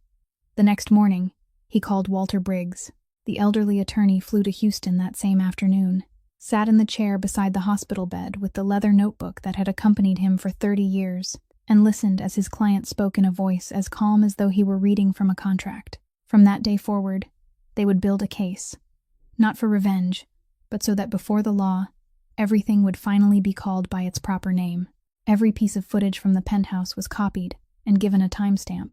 The next morning, he called Walter Briggs. The elderly attorney flew to Houston that same afternoon, sat in the chair beside the hospital bed with the leather notebook that had accompanied him for 30 years, and listened as his client spoke in a voice as calm as though he were reading from a contract. From that day forward, they would build a case, not for revenge, but so that before the law, everything would finally be called by its proper name. Every piece of footage from the penthouse was copied and given a timestamp.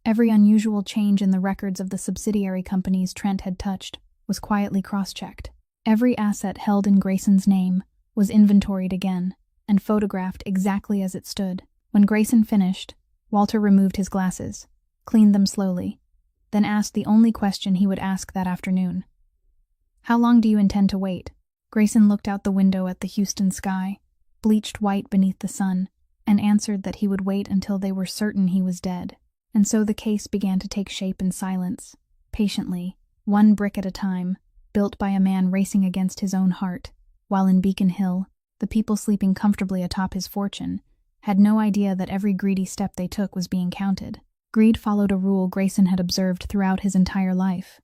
Every unusual change in the records of the subsidiary companies Trent had touched was quietly cross-checked. Every asset held in Grayson's name was inventoried again and photographed exactly as it stood. When Grayson finished, Walter removed his glasses, cleaned them slowly, then asked the only question he would ask that afternoon. "How long do you intend to wait?" Grayson looked out the window at the Houston sky, bleached white beneath the sun, and answered that he would wait until they were certain he was dead. And so the case began to take shape in silence, patiently, one brick at a time, built by a man racing against his own heart, while in Beacon Hill, the people sleeping comfortably atop his fortune had no idea that every greedy step they took was being counted. Greed followed a rule Grayson had observed throughout his entire life.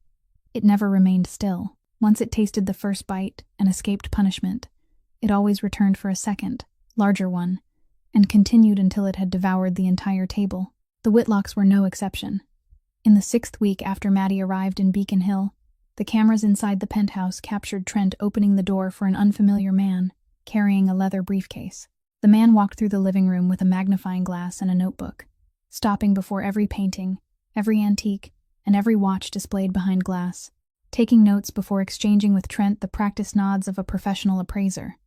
It never remained still. Once it tasted the first bite and escaped punishment, it always returned for a second, larger one, and continued until it had devoured the entire table. The Whitlocks were no exception. In the 6th week after Maddie arrived in Beacon Hill, the cameras inside the penthouse captured Trent opening the door for an unfamiliar man, carrying a leather briefcase. The man walked through the living room with a magnifying glass and a notebook, stopping before every painting, every antique, and every watch displayed behind glass, taking notes before exchanging with Trent the practiced nods of a professional appraiser.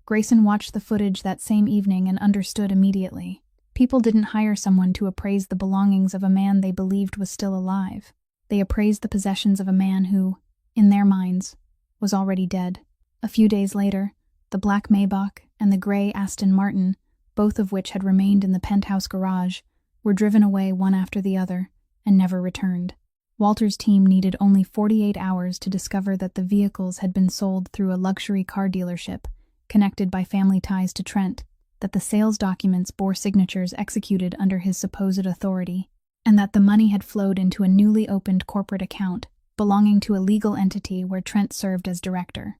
Grayson watched the footage that same evening and understood immediately. People didn't hire someone to appraise the belongings of a man they believed was still alive. They appraised the possessions of a man who, in their minds, was already dead. A few days later, the black Maybach and the gray Aston Martin, both of which had remained in the penthouse garage, were driven away one after the other and never returned. Walter's team needed only 48 hours to discover that the vehicles had been sold through a luxury car dealership connected by family ties to Trent, that the sales documents bore signatures executed under his supposed authority, and that the money had flowed into a newly opened corporate account belonging to a legal entity where Trent served as director.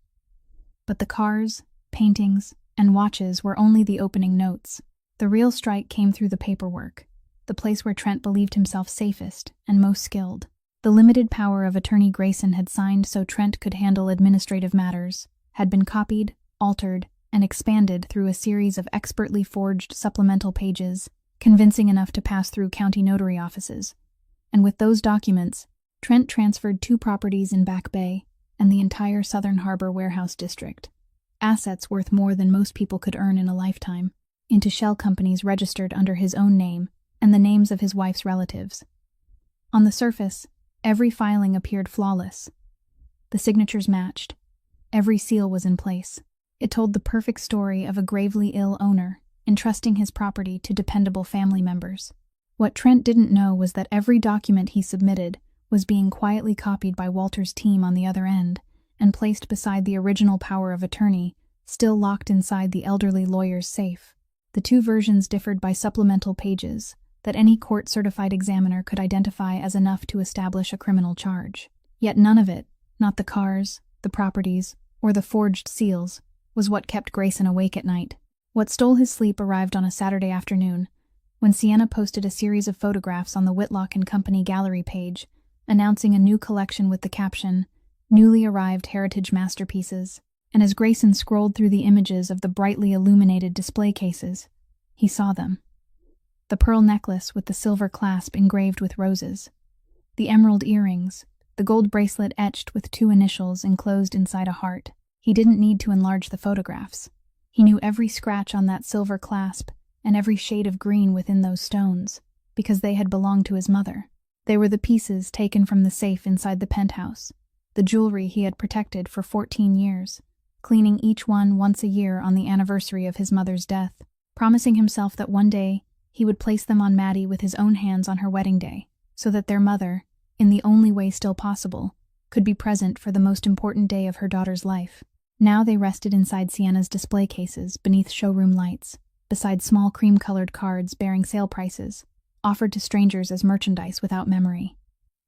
But the cars, paintings, and watches were only the opening notes. The real strike came through the paperwork, the place where Trent believed himself safest and most skilled. The limited power of attorney Grayson had signed so Trent could handle administrative matters had been copied, altered, and expanded through a series of expertly forged supplemental pages, convincing enough to pass through county notary offices. And with those documents, Trent transferred 2 properties in Back Bay and the entire Southern Harbor warehouse district, assets worth more than most people could earn in a lifetime, into shell companies registered under his own name and the names of his wife's relatives. On the surface, every filing appeared flawless. The signatures matched. Every seal was in place. It told the perfect story of a gravely ill owner entrusting his property to dependable family members. What Trent didn't know was that every document he submitted was being quietly copied by Walter's team on the other end and placed beside the original power of attorney, still locked inside the elderly lawyer's safe. The 2 versions differed by supplemental pages that any court-certified examiner could identify as enough to establish a criminal charge. Yet none of it, not the cars, the properties, or the forged seals, was what kept Grayson awake at night. What stole his sleep arrived on a Saturday afternoon, when Sienna posted a series of photographs on the Whitlock & Company gallery page, announcing a new collection with the caption, "Newly Arrived Heritage Masterpieces." And as Grayson scrolled through the images of the brightly illuminated display cases, he saw them. The pearl necklace with the silver clasp engraved with roses, the emerald earrings, the gold bracelet etched with 2 initials enclosed inside a heart. He didn't need to enlarge the photographs. He knew every scratch on that silver clasp and every shade of green within those stones, because they had belonged to his mother. They were the pieces taken from the safe inside the penthouse, the jewelry he had protected for 14 years, cleaning each one once a year on the anniversary of his mother's death, promising himself that one day he would place them on Maddie with his own hands on her wedding day, so that their mother, in the only way still possible, could be present for the most important day of her daughter's life. Now they rested inside Sienna's display cases beneath showroom lights, beside small cream-colored cards bearing sale prices, offered to strangers as merchandise without memory.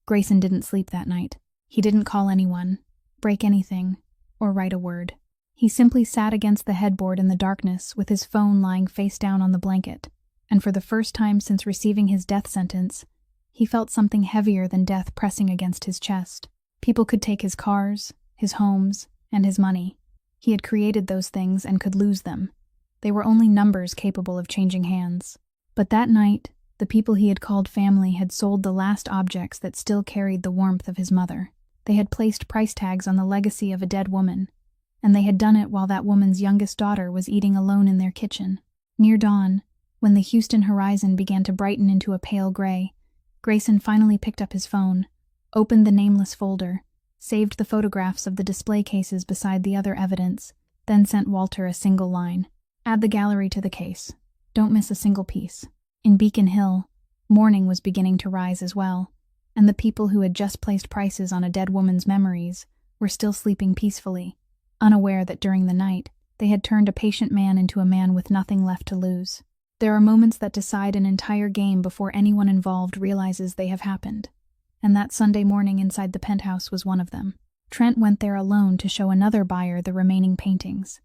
Grayson didn't sleep that night. He didn't call anyone, break anything, or write a word. He simply sat against the headboard in the darkness with his phone lying face down on the blanket, and for the first time since receiving his death sentence, he felt something heavier than death pressing against his chest. People could take his cars, his homes, and his money. He had created those things and could lose them. They were only numbers capable of changing hands. But that night, the people he had called family had sold the last objects that still carried the warmth of his mother. They had placed price tags on the legacy of a dead woman, and they had done it while that woman's youngest daughter was eating alone in their kitchen. Near dawn, when the Houston horizon began to brighten into a pale gray, Grayson finally picked up his phone, opened the nameless folder, saved the photographs of the display cases beside the other evidence, then sent Walter a single line. "Add the gallery to the case. Don't miss a single piece." In Beacon Hill, morning was beginning to rise as well, and the people who had just placed prices on a dead woman's memories were still sleeping peacefully, unaware that during the night they had turned a patient man into a man with nothing left to lose. There are moments that decide an entire game before anyone involved realizes they have happened, and that Sunday morning inside the penthouse was one of them. Trent went there alone to show another buyer the remaining paintings,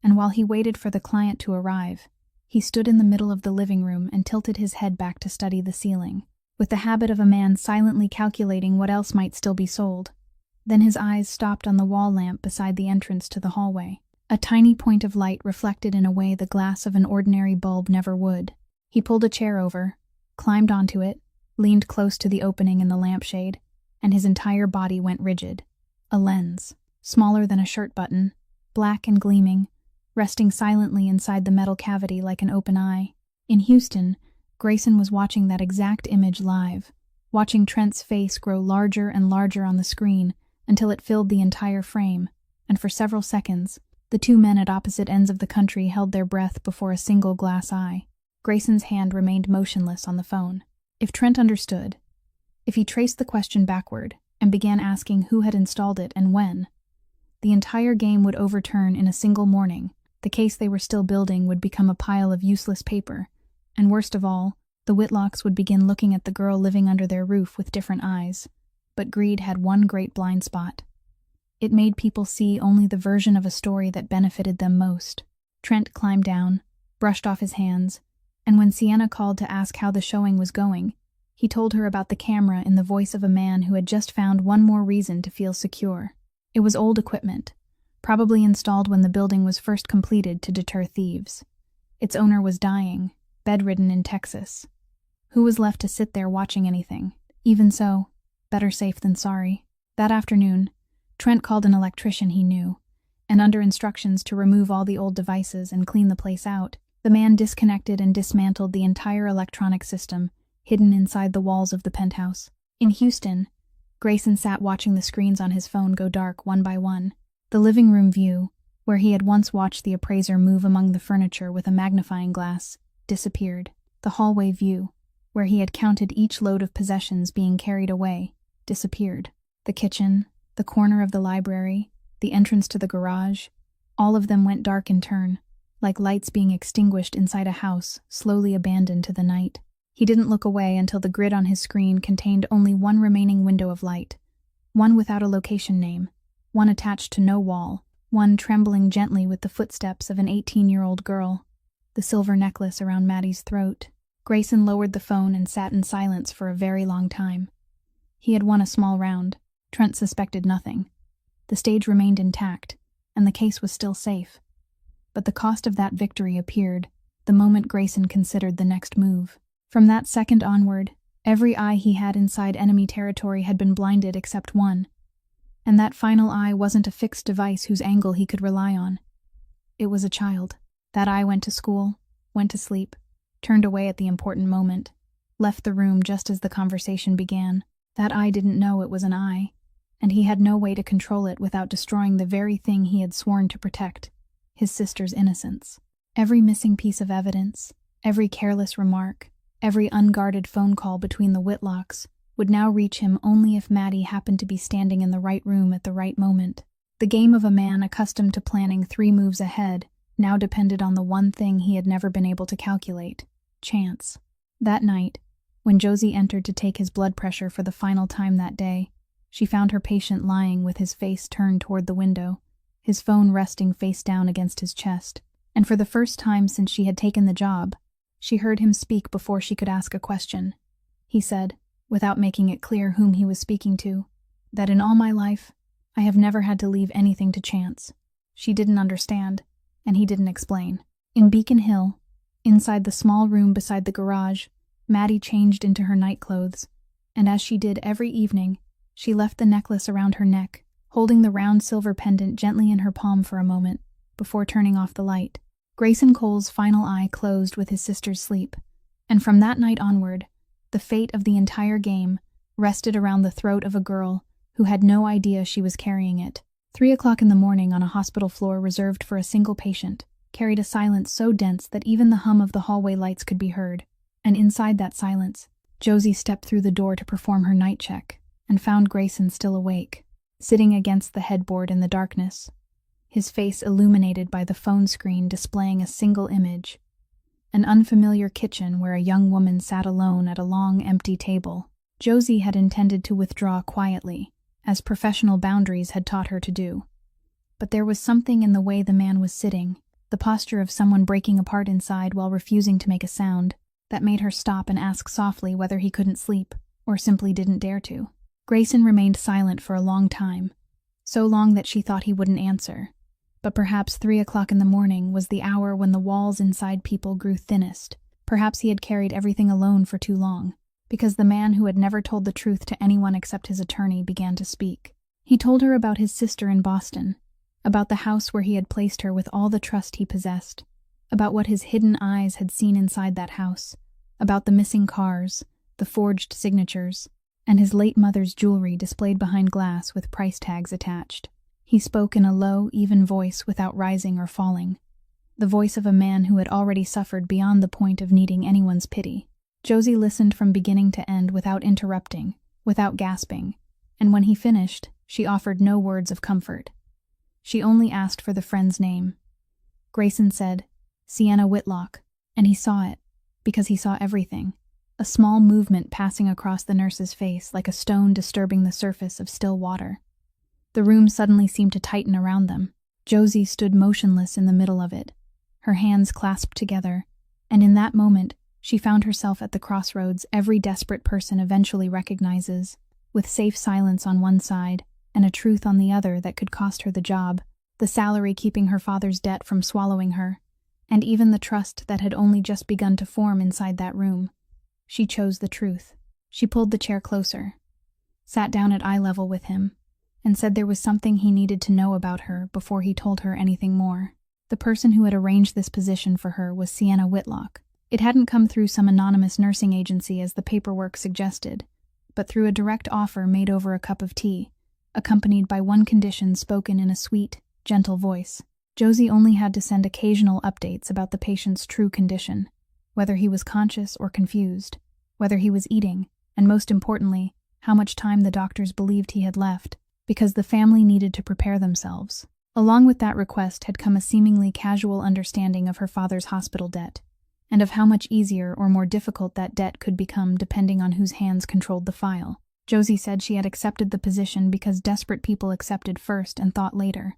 and while he waited for the client to arrive, he stood in the middle of the living room and tilted his head back to study the ceiling, with the habit of a man silently calculating what else might still be sold. Then his eyes stopped on the wall lamp beside the entrance to the hallway. A tiny point of light reflected in a way the glass of an ordinary bulb never would. He pulled a chair over, climbed onto it, leaned close to the opening in the lampshade, and his entire body went rigid. A lens, smaller than a shirt button, black and gleaming, resting silently inside the metal cavity like an open eye. In Houston, Grayson was watching that exact image live, watching Trent's face grow larger and larger on the screen until it filled the entire frame, and for several seconds, the 2 men at opposite ends of the country held their breath before a single glass eye. Grayson's hand remained motionless on the phone. If Trent understood, if he traced the question backward and began asking who had installed it and when, the entire game would overturn in a single morning. The case they were still building would become a pile of useless paper, and worst of all, the Whitlocks would begin looking at the girl living under their roof with different eyes. But greed had one great blind spot. It made people see only the version of a story that benefited them most. Trent climbed down, brushed off his hands, and when Sienna called to ask how the showing was going, he told her about the camera in the voice of a man who had just found one more reason to feel secure. It was old equipment, probably installed when the building was first completed to deter thieves. Its owner was dying, bedridden in Texas. Who was left to sit there watching anything? Even so, better safe than sorry. That afternoon, Trent called an electrician he knew, and under instructions to remove all the old devices and clean the place out, the man disconnected and dismantled the entire electronic system hidden inside the walls of the penthouse. In Houston, Grayson sat watching the screens on his phone go dark one by one. The living room view, where he had once watched the appraiser move among the furniture with a magnifying glass, disappeared. The hallway view, where he had counted each load of possessions being carried away, disappeared. The kitchen, the corner of the library, the entrance to the garage, all of them went dark in turn, like lights being extinguished inside a house slowly abandoned to the night. He didn't look away until the grid on his screen contained only one remaining window of light, one without a location name, one attached to no wall, one trembling gently with the footsteps of an 18-year-old girl. The silver necklace around Maddie's throat. Grayson lowered the phone and sat in silence for a very long time. He had won a small round. Trent suspected nothing. The stage remained intact, and the case was still safe. But the cost of that victory appeared the moment Grayson considered the next move. From that second onward, every eye he had inside enemy territory had been blinded except one. And that final eye wasn't a fixed device whose angle he could rely on. It was a child. That eye went to school, went to sleep, turned away at the important moment, left the room just as the conversation began. That eye didn't know it was an eye, and he had no way to control it without destroying the very thing he had sworn to protect, his sister's innocence. Every missing piece of evidence, every careless remark, every unguarded phone call between the Whitlocks would now reach him only if Maddie happened to be standing in the right room at the right moment. The game of a man accustomed to planning 3 moves ahead now depended on the one thing he had never been able to calculate: chance. That night, when Josie entered to take his blood pressure for the final time that day, she found her patient lying with his face turned toward the window, his phone resting face down against his chest. And for the first time since she had taken the job, she heard him speak before she could ask a question. He said, without making it clear whom he was speaking to, that in all my life, I have never had to leave anything to chance. She didn't understand, and he didn't explain. In Beacon Hill, inside the small room beside the garage, Maddie changed into her nightclothes, and as she did every evening, she left the necklace around her neck, holding the round silver pendant gently in her palm for a moment, before turning off the light. Grayson Cole's final eye closed with his sister's sleep, and from that night onward, the fate of the entire game rested around the throat of a girl who had no idea she was carrying it. 3 o'clock in the morning on a hospital floor reserved for a single patient carried a silence so dense that even the hum of the hallway lights could be heard, and inside that silence, Josie stepped through the door to perform her night check and found Grayson still awake, sitting against the headboard in the darkness, his face illuminated by the phone screen displaying a single image: an unfamiliar kitchen where a young woman sat alone at a long, empty table. Josie had intended to withdraw quietly, as professional boundaries had taught her to do. But there was something in the way the man was sitting, the posture of someone breaking apart inside while refusing to make a sound, that made her stop and ask softly whether he couldn't sleep, or simply didn't dare to. Grayson remained silent for a long time, so long that she thought he wouldn't answer. But perhaps 3 o'clock in the morning was the hour when the walls inside people grew thinnest. Perhaps he had carried everything alone for too long, because the man who had never told the truth to anyone except his attorney began to speak. He told her about his sister in Boston, about the house where he had placed her with all the trust he possessed, about what his hidden eyes had seen inside that house, about the missing cars, the forged signatures, and his late mother's jewelry displayed behind glass with price tags attached. He spoke in a low, even voice without rising or falling, the voice of a man who had already suffered beyond the point of needing anyone's pity. Josie listened from beginning to end without interrupting, without gasping, and when he finished, she offered no words of comfort. She only asked for the friend's name. Grayson said, "Sienna Whitlock," and he saw it, because he saw everything. A small movement passing across the nurse's face like a stone disturbing the surface of still water. The room suddenly seemed to tighten around them. Josie stood motionless in the middle of it, her hands clasped together, and in that moment, she found herself at the crossroads every desperate person eventually recognizes, with safe silence on one side and a truth on the other that could cost her the job, the salary keeping her father's debt from swallowing her, and even the trust that had only just begun to form inside that room. She chose the truth. She pulled the chair closer, sat down at eye level with him, and said there was something he needed to know about her before he told her anything more. The person who had arranged this position for her was Sienna Whitlock. It hadn't come through some anonymous nursing agency as the paperwork suggested, but through a direct offer made over a cup of tea, accompanied by one condition spoken in a sweet, gentle voice. Josie only had to send occasional updates about the patient's true condition, whether he was conscious or confused, whether he was eating, and most importantly, how much time the doctors believed he had left, because the family needed to prepare themselves. Along with that request had come a seemingly casual understanding of her father's hospital debt, and of how much easier or more difficult that debt could become depending on whose hands controlled the file. Josie said she had accepted the position because desperate people accepted first and thought later.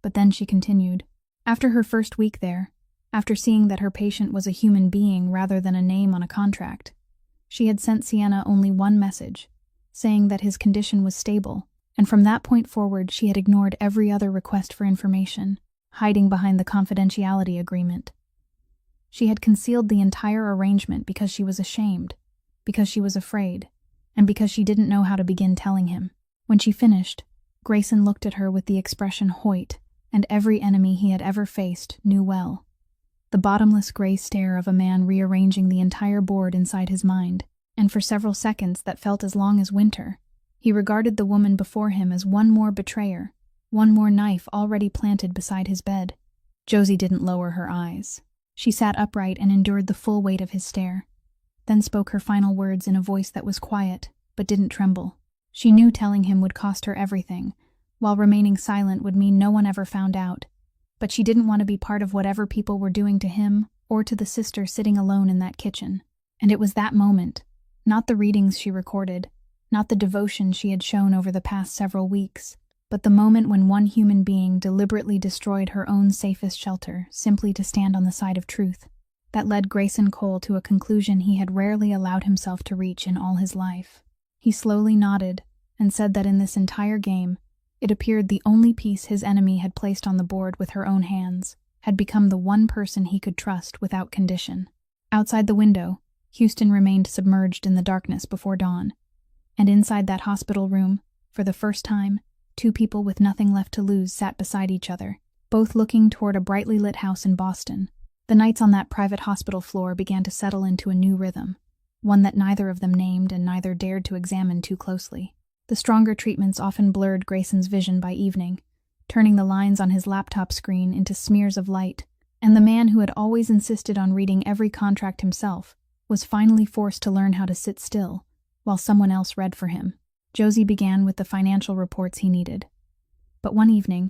But then she continued. After her first week there, after seeing that her patient was a human being rather than a name on a contract, she had sent Sienna only one message, saying that his condition was stable, and from that point forward she had ignored every other request for information, hiding behind the confidentiality agreement. She had concealed the entire arrangement because she was ashamed, because she was afraid, and because she didn't know how to begin telling him. When she finished, Grayson looked at her with the expression Hoyt, and every enemy he had ever faced knew well. The bottomless gray stare of a man rearranging the entire board inside his mind, and for several seconds that felt as long as winter, he regarded the woman before him as one more betrayer, one more knife already planted beside his bed. Josie didn't lower her eyes. She sat upright and endured the full weight of his stare, then spoke her final words in a voice that was quiet, but didn't tremble. She knew telling him would cost her everything, while remaining silent would mean no one ever found out, but she didn't want to be part of whatever people were doing to him or to the sister sitting alone in that kitchen. And it was that moment, not the readings she recorded, not the devotion she had shown over the past several weeks, but the moment when one human being deliberately destroyed her own safest shelter simply to stand on the side of truth, that led Grayson Cole to a conclusion he had rarely allowed himself to reach in all his life. He slowly nodded and said that in this entire game, it appeared the only piece his enemy had placed on the board with her own hands had become the one person he could trust without condition. Outside the window, Houston remained submerged in the darkness before dawn, and inside that hospital room, for the first time, two people with nothing left to lose sat beside each other, both looking toward a brightly lit house in Boston. The nights on that private hospital floor began to settle into a new rhythm, one that neither of them named and neither dared to examine too closely. The stronger treatments often blurred Grayson's vision by evening, turning the lines on his laptop screen into smears of light, and the man who had always insisted on reading every contract himself was finally forced to learn how to sit still while someone else read for him. Josie began with the financial reports he needed. But one evening,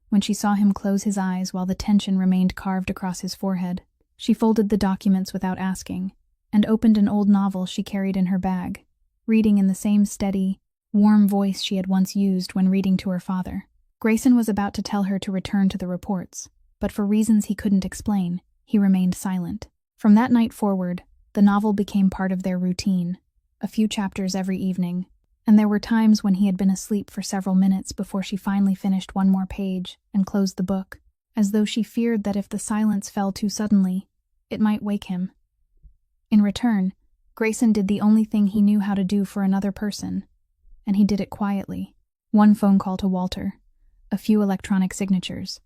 when she saw him close his eyes while the tension remained carved across his forehead, she folded the documents without asking, and opened an old novel she carried in her bag, reading in the same steady, warm voice she had once used when reading to her father. Grayson was about to tell her to return to the reports, but for reasons he couldn't explain, he remained silent. From that night forward, the novel became part of their routine, a few chapters every evening, and there were times when he had been asleep for several minutes before she finally finished one more page and closed the book, as though she feared that if the silence fell too suddenly, it might wake him. In return, Grayson did the only thing he knew how to do for another person, and he did it quietly. One phone call to Walter, a few electronic signatures,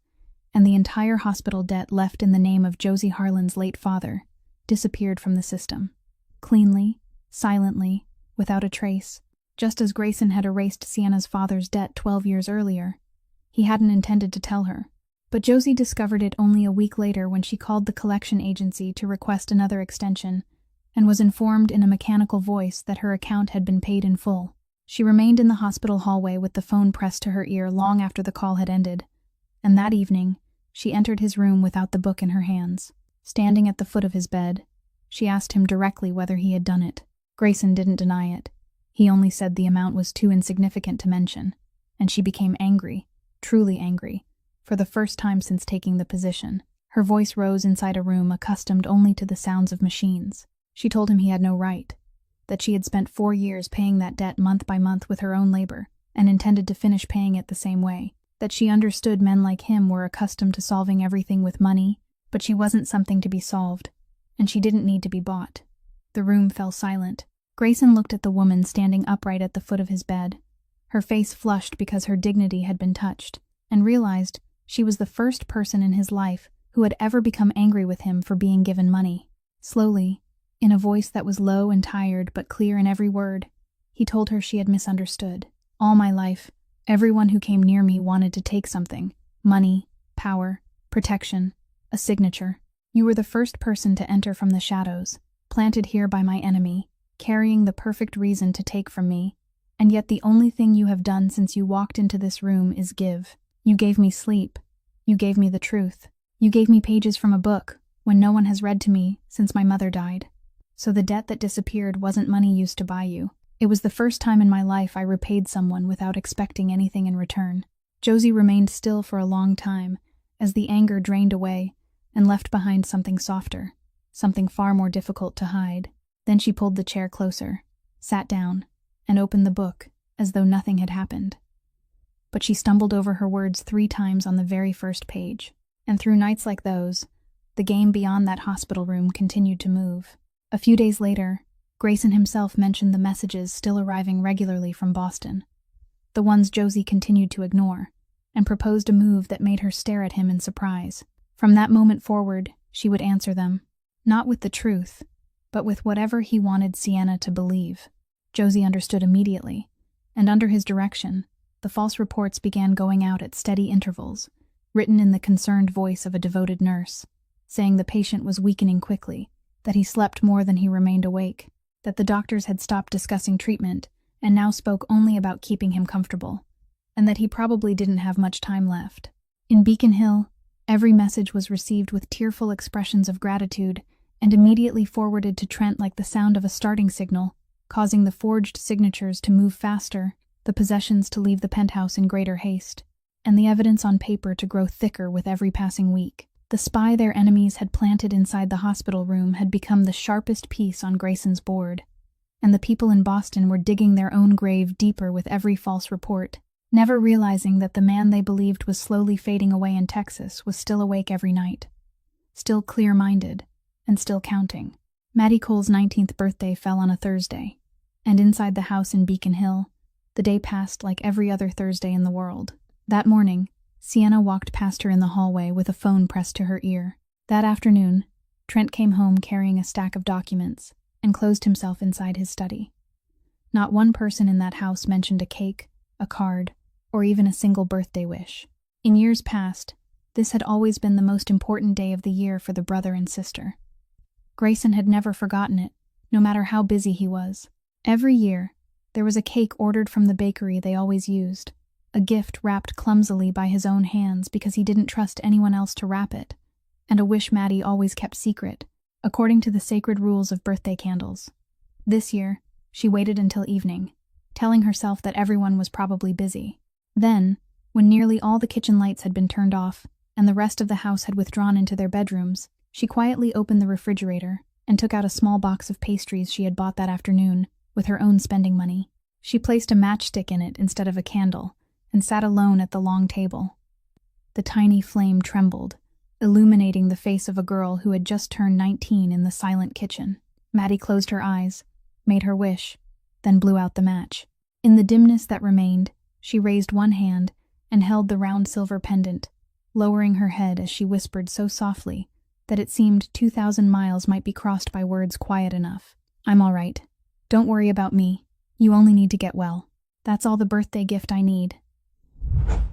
and the entire hospital debt left in the name of Josie Harlan's late father disappeared from the system, cleanly, silently, without a trace, just as Grayson had erased Sienna's father's debt 12 years earlier. He hadn't intended to tell her, but Josie discovered it only a week later when she called the collection agency to request another extension, and was informed in a mechanical voice that her account had been paid in full. She remained in the hospital hallway with the phone pressed to her ear long after the call had ended, and that evening, She entered his room without the book in her hands. Standing at the foot of his bed, she asked him directly whether he had done it. Grayson didn't deny it. He only said the amount was too insignificant to mention, and she became angry, truly angry, for the first time since taking the position. Her voice rose inside a room accustomed only to the sounds of machines. She told him he had no right, that she had spent 4 years paying that debt month by month with her own labor, and intended to finish paying it the same way, that she understood men like him were accustomed to solving everything with money, but she wasn't something to be solved, and she didn't need to be bought. The room fell silent. Grayson looked at the woman standing upright at the foot of his bed. Her face flushed because her dignity had been touched, and realized she was the first person in his life who had ever become angry with him for being given money. Slowly, in a voice that was low and tired but clear in every word, he told her she had misunderstood. All my life, everyone who came near me wanted to take something: money, power, protection, a signature. You were the first person to enter from the shadows, planted here by my enemy, carrying the perfect reason to take from me, and yet the only thing you have done since you walked into this room is give. You gave me sleep. You gave me the truth. You gave me pages from a book when no one has read to me since my mother died. So the debt that disappeared wasn't money used to buy you. It was the first time in my life I repaid someone without expecting anything in return. Josie remained still for a long time as the anger drained away and left behind something softer, something far more difficult to hide. Then she pulled the chair closer, sat down, and opened the book as though nothing had happened. But she stumbled over her words 3 times on the very first page. And through nights like those, the game beyond that hospital room continued to move. A few days later, Grayson himself mentioned the messages still arriving regularly from Boston, the ones Josie continued to ignore, and proposed a move that made her stare at him in surprise. From that moment forward, she would answer them, not with the truth, but with whatever he wanted Sienna to believe. Josie understood immediately, and under his direction, the false reports began going out at steady intervals, written in the concerned voice of a devoted nurse, saying the patient was weakening quickly, that he slept more than he remained awake, that the doctors had stopped discussing treatment and now spoke only about keeping him comfortable, and that he probably didn't have much time left. In Beacon Hill, every message was received with tearful expressions of gratitude and immediately forwarded to Trent like the sound of a starting signal, causing the forged signatures to move faster, the possessions to leave the penthouse in greater haste, and the evidence on paper to grow thicker with every passing week. The spy their enemies had planted inside the hospital room had become the sharpest piece on Grayson's board, and the people in Boston were digging their own grave deeper with every false report, never realizing that the man they believed was slowly fading away in Texas was still awake every night, still clear-minded, and still counting. Maddie Cole's 19th birthday fell on a Thursday, and inside the house in Beacon Hill, the day passed like every other Thursday in the world. That morning, Sienna walked past her in the hallway with a phone pressed to her ear. That afternoon, Trent came home carrying a stack of documents and closed himself inside his study. Not one person in that house mentioned a cake, a card, or even a single birthday wish. In years past, this had always been the most important day of the year for the brother and sister. Grayson had never forgotten it, no matter how busy he was. Every year, there was a cake ordered from the bakery they always used, a gift wrapped clumsily by his own hands because he didn't trust anyone else to wrap it, and a wish Maddie always kept secret, according to the sacred rules of birthday candles. This year, she waited until evening, telling herself that everyone was probably busy. Then, when nearly all the kitchen lights had been turned off and the rest of the house had withdrawn into their bedrooms, she quietly opened the refrigerator and took out a small box of pastries she had bought that afternoon with her own spending money. She placed a matchstick in it instead of a candle and sat alone at the long table. The tiny flame trembled, illuminating the face of a girl who had just turned 19 in the silent kitchen. Maddie closed her eyes, made her wish, then blew out the match. In the dimness that remained, she raised one hand and held the round silver pendant, lowering her head as she whispered so softly that it seemed 2,000 miles might be crossed by words quiet enough. "I'm all right. Don't worry about me. You only need to get well. That's all the birthday gift I need."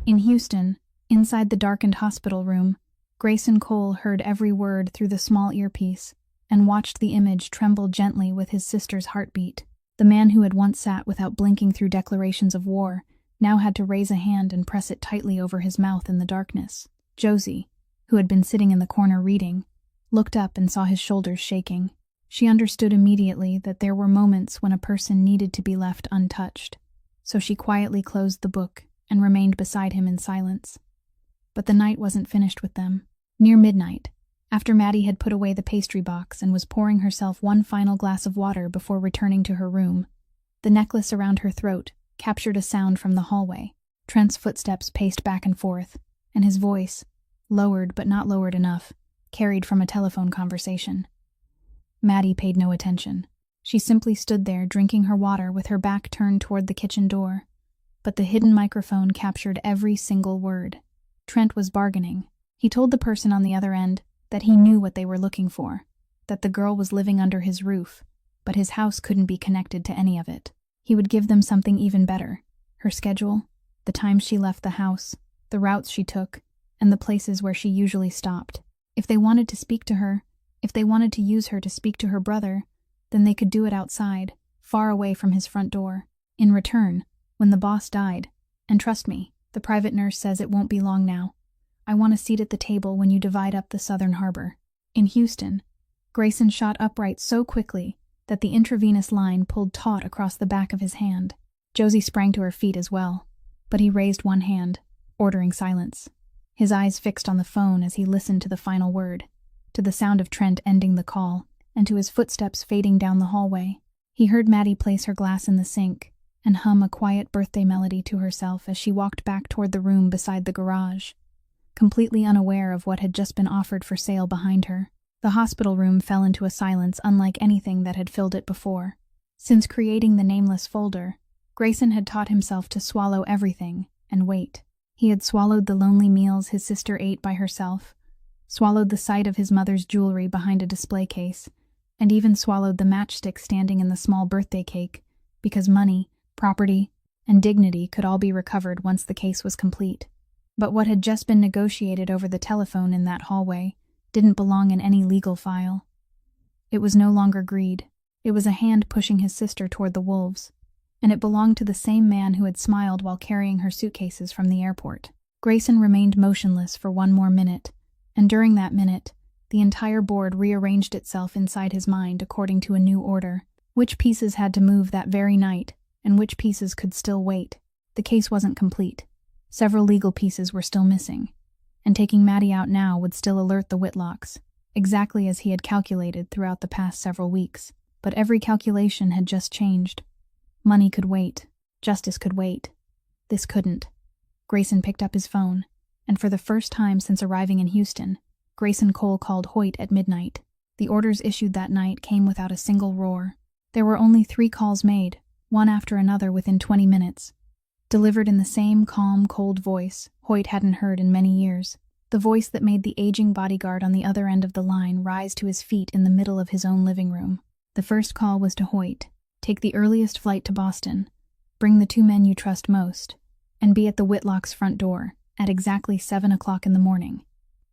In Houston, inside the darkened hospital room, Grayson Cole heard every word through the small earpiece and watched the image tremble gently with his sister's heartbeat. The man who had once sat without blinking through declarations of war now had to raise a hand and press it tightly over his mouth in the darkness. Josie, who had been sitting in the corner reading, looked up and saw his shoulders shaking. She understood immediately that there were moments when a person needed to be left untouched, so she quietly closed the book and remained beside him in silence. But the night wasn't finished with them. Near midnight, after Maddie had put away the pastry box and was pouring herself one final glass of water before returning to her room, the necklace around her throat captured a sound from the hallway. Trent's footsteps paced back and forth, and his voice, lowered but not lowered enough, carried from a telephone conversation. Maddie paid no attention. She simply stood there drinking her water with her back turned toward the kitchen door. But the hidden microphone captured every single word. Trent was bargaining. He told the person on the other end that he knew what they were looking for, that the girl was living under his roof, but his house couldn't be connected to any of it. He would give them something even better: her schedule, the times she left the house, the routes she took, and the places where she usually stopped. If they wanted to speak to her, if they wanted to use her to speak to her brother, then they could do it outside, far away from his front door. In return, when the boss died, and trust me, the private nurse says it won't be long now, I want a seat at the table when you divide up the southern harbor. In Houston, Grayson shot upright so quickly that the intravenous line pulled taut across the back of his hand. Josie sprang to her feet as well, but he raised one hand, ordering silence. His eyes fixed on the phone as he listened to the final word, to the sound of Trent ending the call, and to his footsteps fading down the hallway. He heard Maddie place her glass in the sink and hum a quiet birthday melody to herself as she walked back toward the room beside the garage, completely unaware of what had just been offered for sale behind her. The hospital room fell into a silence unlike anything that had filled it before. Since creating the nameless folder, Grayson had taught himself to swallow everything and wait. He had swallowed the lonely meals his sister ate by herself, swallowed the sight of his mother's jewelry behind a display case, and even swallowed the matchstick standing in the small birthday cake, because money, property, and dignity could all be recovered once the case was complete. But what had just been negotiated over the telephone in that hallway didn't belong in any legal file. It was no longer greed. It was a hand pushing his sister toward the wolves, and it belonged to the same man who had smiled while carrying her suitcases from the airport. Grayson remained motionless for one more minute, and during that minute, the entire board rearranged itself inside his mind according to a new order. Which pieces had to move that very night, and which pieces could still wait. The case wasn't complete. Several legal pieces were still missing, and taking Maddie out now would still alert the Whitlocks, exactly as he had calculated throughout the past several weeks. But every calculation had just changed. Money could wait. Justice could wait. This couldn't. Grayson picked up his phone, and for the first time since arriving in Houston, Grayson Cole called Hoyt at midnight. The orders issued that night came without a single roar. There were only 3 calls made, one after another within 20 minutes, delivered in the same calm, cold voice Hoyt hadn't heard in many years, the voice that made the aging bodyguard on the other end of the line rise to his feet in the middle of his own living room. The first call was to Hoyt: take the earliest flight to Boston, bring the 2 men you trust most, and be at the Whitlocks' front door at exactly 7 o'clock in the morning.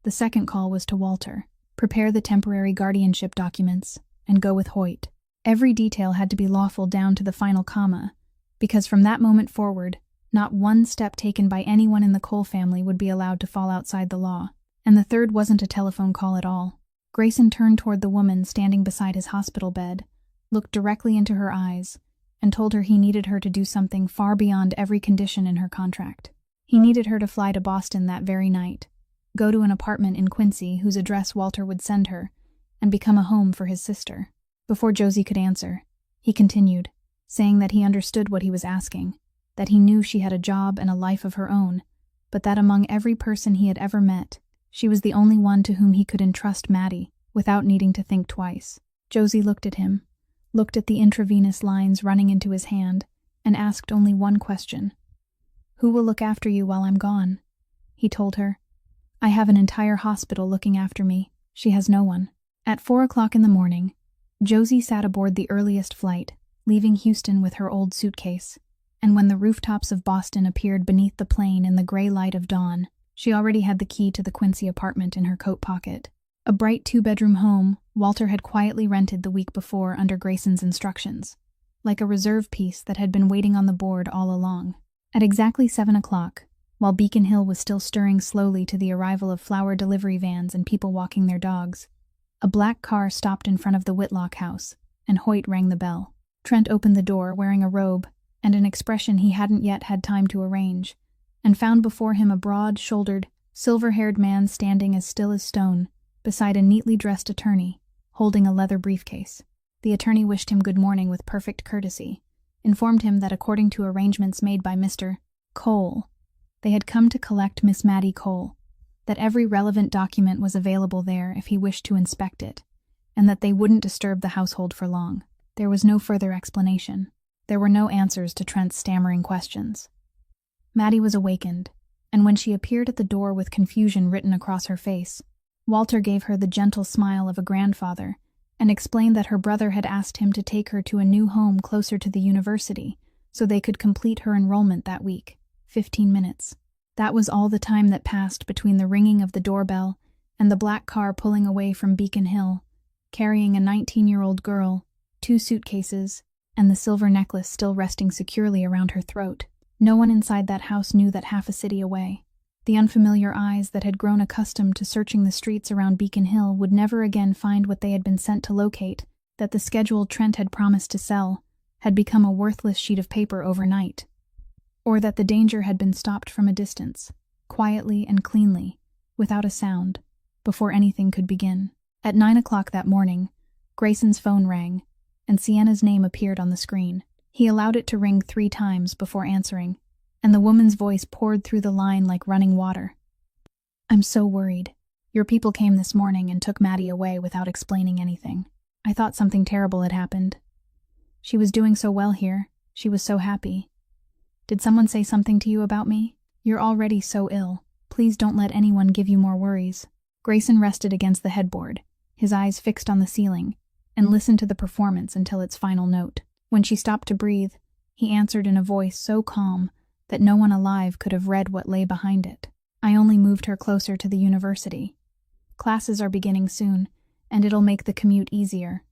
The second call was to Walter: prepare the temporary guardianship documents, and go with Hoyt. Every detail had to be lawful down to the final comma, because from that moment forward, not one step taken by anyone in the Cole family would be allowed to fall outside the law. And the third wasn't a telephone call at all. Grayson turned toward the woman standing beside his hospital bed, looked directly into her eyes, and told her he needed her to do something far beyond every condition in her contract. He needed her to fly to Boston that very night, go to an apartment in Quincy whose address Walter would send her, and become a home for his sister. Before Josie could answer, he continued, saying that he understood what he was asking, that he knew she had a job and a life of her own, but that among every person he had ever met, she was the only one to whom he could entrust Maddie without needing to think twice. Josie looked at him, looked at the intravenous lines running into his hand, and asked only one question. "Who will look after you while I'm gone?" He told her. "I have an entire hospital looking after me. She has no one." At 4 o'clock in the morning, Josie sat aboard the earliest flight, leaving Houston with her old suitcase, and when the rooftops of Boston appeared beneath the plane in the gray light of dawn, she already had the key to the Quincy apartment in her coat pocket. A bright 2-bedroom home Walter had quietly rented the week before under Grayson's instructions, like a reserve piece that had been waiting on the board all along. At exactly 7 o'clock, while Beacon Hill was still stirring slowly to the arrival of flower delivery vans and people walking their dogs. A black car stopped in front of the Whitlock house, and Hoyt rang the bell. Trent opened the door, wearing a robe and an expression he hadn't yet had time to arrange, and found before him a broad-shouldered, silver-haired man standing as still as stone, beside a neatly dressed attorney, holding a leather briefcase. The attorney wished him good morning with perfect courtesy, informed him that according to arrangements made by Mr. Cole, they had come to collect Miss Maddie Cole, that every relevant document was available there if he wished to inspect it, and that they wouldn't disturb the household for long. There was no further explanation. There were no answers to Trent's stammering questions. Maddie was awakened, and when she appeared at the door with confusion written across her face, Walter gave her the gentle smile of a grandfather and explained that her brother had asked him to take her to a new home closer to the university so they could complete her enrollment that week. 15 minutes. That was all the time that passed between the ringing of the doorbell and the black car pulling away from Beacon Hill, carrying a 19-year-old girl, 2 suitcases, and the silver necklace still resting securely around her throat. No one inside that house knew that half a city away, the unfamiliar eyes that had grown accustomed to searching the streets around Beacon Hill would never again find what they had been sent to locate, that the schedule Trent had promised to sell had become a worthless sheet of paper overnight, or that the danger had been stopped from a distance, quietly and cleanly, without a sound, before anything could begin. At 9 o'clock that morning, Grayson's phone rang, and Sienna's name appeared on the screen. He allowed it to ring 3 times before answering, and the woman's voice poured through the line like running water. "I'm so worried. Your people came this morning and took Maddie away without explaining anything. I thought something terrible had happened. She was doing so well here. She was so happy. Did someone say something to you about me? You're already so ill. Please don't let anyone give you more worries." Grayson rested against the headboard, his eyes fixed on the ceiling, and listened to the performance until its final note. When she stopped to breathe, he answered in a voice so calm that no one alive could have read what lay behind it. "I only moved her closer to the university. Classes are beginning soon, and it'll make the commute easier.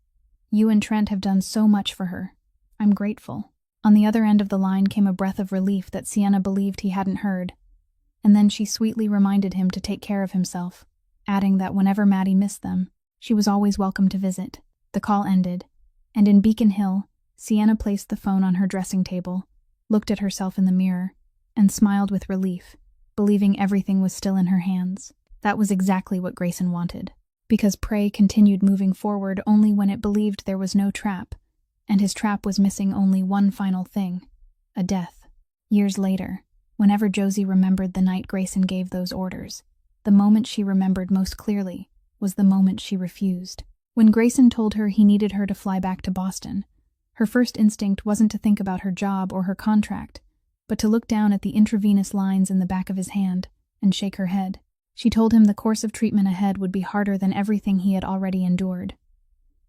You and Trent have done so much for her. I'm grateful." On the other end of the line came a breath of relief that Sienna believed he hadn't heard, and then she sweetly reminded him to take care of himself, adding that whenever Maddie missed them, she was always welcome to visit. The call ended, and in Beacon Hill, Sienna placed the phone on her dressing table, looked at herself in the mirror, and smiled with relief, believing everything was still in her hands. That was exactly what Grayson wanted, because prey continued moving forward only when it believed there was no trap, and his trap was missing only one final thing: a death. Years later, whenever Josie remembered the night Grayson gave those orders, the moment she remembered most clearly was the moment she refused. When Grayson told her he needed her to fly back to Boston, her first instinct wasn't to think about her job or her contract, but to look down at the intravenous lines in the back of his hand and shake her head. She told him the course of treatment ahead would be harder than everything he had already endured.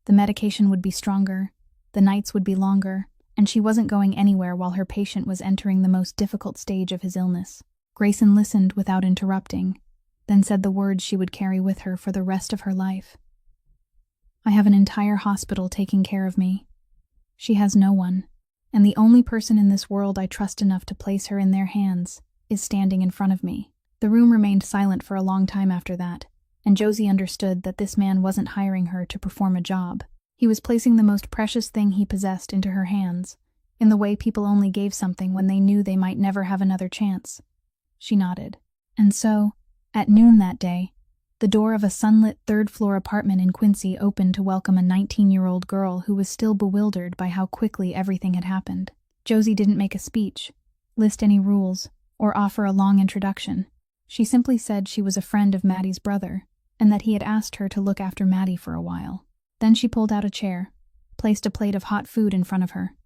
The medication would be stronger, the nights would be longer, and she wasn't going anywhere while her patient was entering the most difficult stage of his illness. Grayson listened without interrupting, then said the words she would carry with her for the rest of her life. "I have an entire hospital taking care of me. She has no one, and the only person in this world I trust enough to place her in their hands is standing in front of me." The room remained silent for a long time after that, and Josie understood that this man wasn't hiring her to perform a job. He was placing the most precious thing he possessed into her hands, in the way people only gave something when they knew they might never have another chance. She nodded. And so, at noon that day, the door of a sunlit third-floor apartment in Quincy opened to welcome a 19-year-old girl who was still bewildered by how quickly everything had happened. Josie didn't make a speech, list any rules, or offer a long introduction. She simply said she was a friend of Maddie's brother, and that he had asked her to look after Maddie for a while. Then she pulled out a chair, placed a plate of hot food in front of her,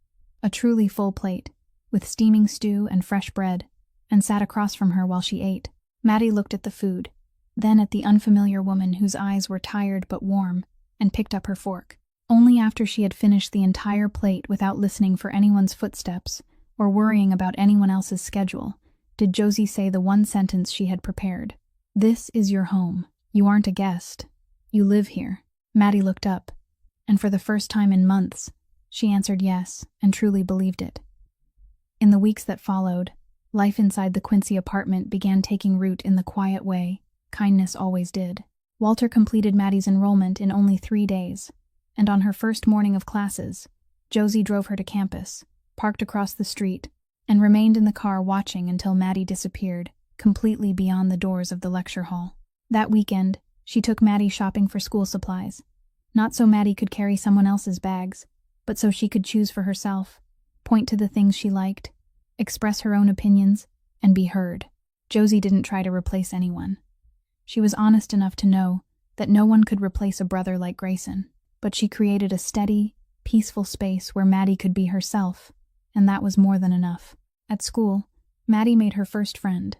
a truly full plate, with steaming stew and fresh bread, and sat across from her while she ate. Maddie looked at the food, then at the unfamiliar woman whose eyes were tired but warm, and picked up her fork. Only after she had finished the entire plate without listening for anyone's footsteps or worrying about anyone else's schedule did Josie say the one sentence she had prepared. "This is your home. You aren't a guest. You live here." Maddie looked up, and for the first time in months, she answered yes and truly believed it. In the weeks that followed, Life inside the Quincy apartment began taking root in the quiet way kindness always did. Walter completed Maddie's enrollment in only 3 days, and on her first morning of classes, Josie drove her to campus, parked across the street, and remained in the car watching until Maddie disappeared, completely beyond the doors of the lecture hall. That weekend, she took Maddie shopping for school supplies, not so Maddie could carry someone else's bags, but so she could choose for herself, point to the things she liked, express her own opinions, and be heard. Josie didn't try to replace anyone. She was honest enough to know that no one could replace a brother like Grayson, but she created a steady, peaceful space where Maddie could be herself, and that was more than enough. At school, Maddie made her first friend,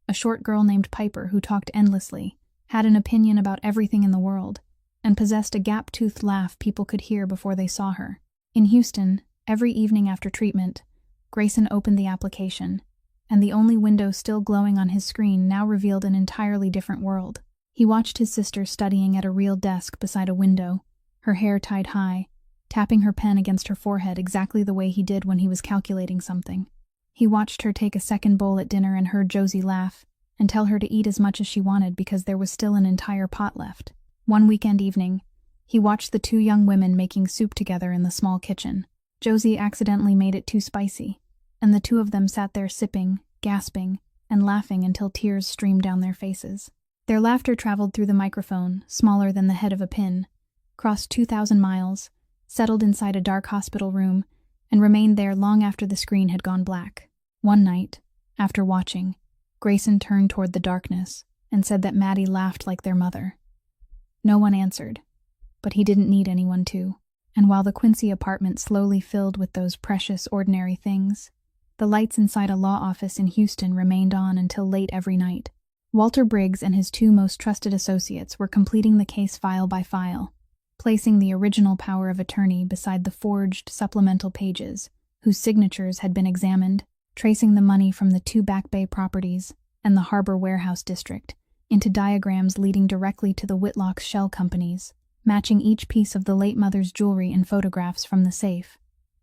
a short girl named Piper who talked endlessly, had an opinion about everything in the world, and possessed a gap-toothed laugh people could hear before they saw her. In Houston, every evening after treatment, Grayson opened the application, and the only window still glowing on his screen now revealed an entirely different world. He watched his sister studying at a real desk beside a window, her hair tied high, tapping her pen against her forehead exactly the way he did when he was calculating something. He watched her take a second bowl at dinner and heard Josie laugh and tell her to eat as much as she wanted because there was still an entire pot left. One weekend evening, he watched the 2 young women making soup together in the small kitchen. Josie accidentally made it too spicy, and the 2 of them sat there sipping, gasping, and laughing until tears streamed down their faces. Their laughter traveled through the microphone, smaller than the head of a pin, crossed 2,000 miles, settled inside a dark hospital room, and remained there long after the screen had gone black. One night, after watching, Grayson turned toward the darkness and said that Maddie laughed like their mother. No one answered, but he didn't need anyone to. And while the Quincy apartment slowly filled with those precious, ordinary things, the lights inside a law office in Houston remained on until late every night. Walter Briggs and his 2 most trusted associates were completing the case file by file, placing the original power of attorney beside the forged supplemental pages, whose signatures had been examined, tracing the money from the 2 Back Bay properties and the Harbor Warehouse District into diagrams leading directly to the Whitlock's shell companies, matching each piece of the late mother's jewelry in photographs from the safe,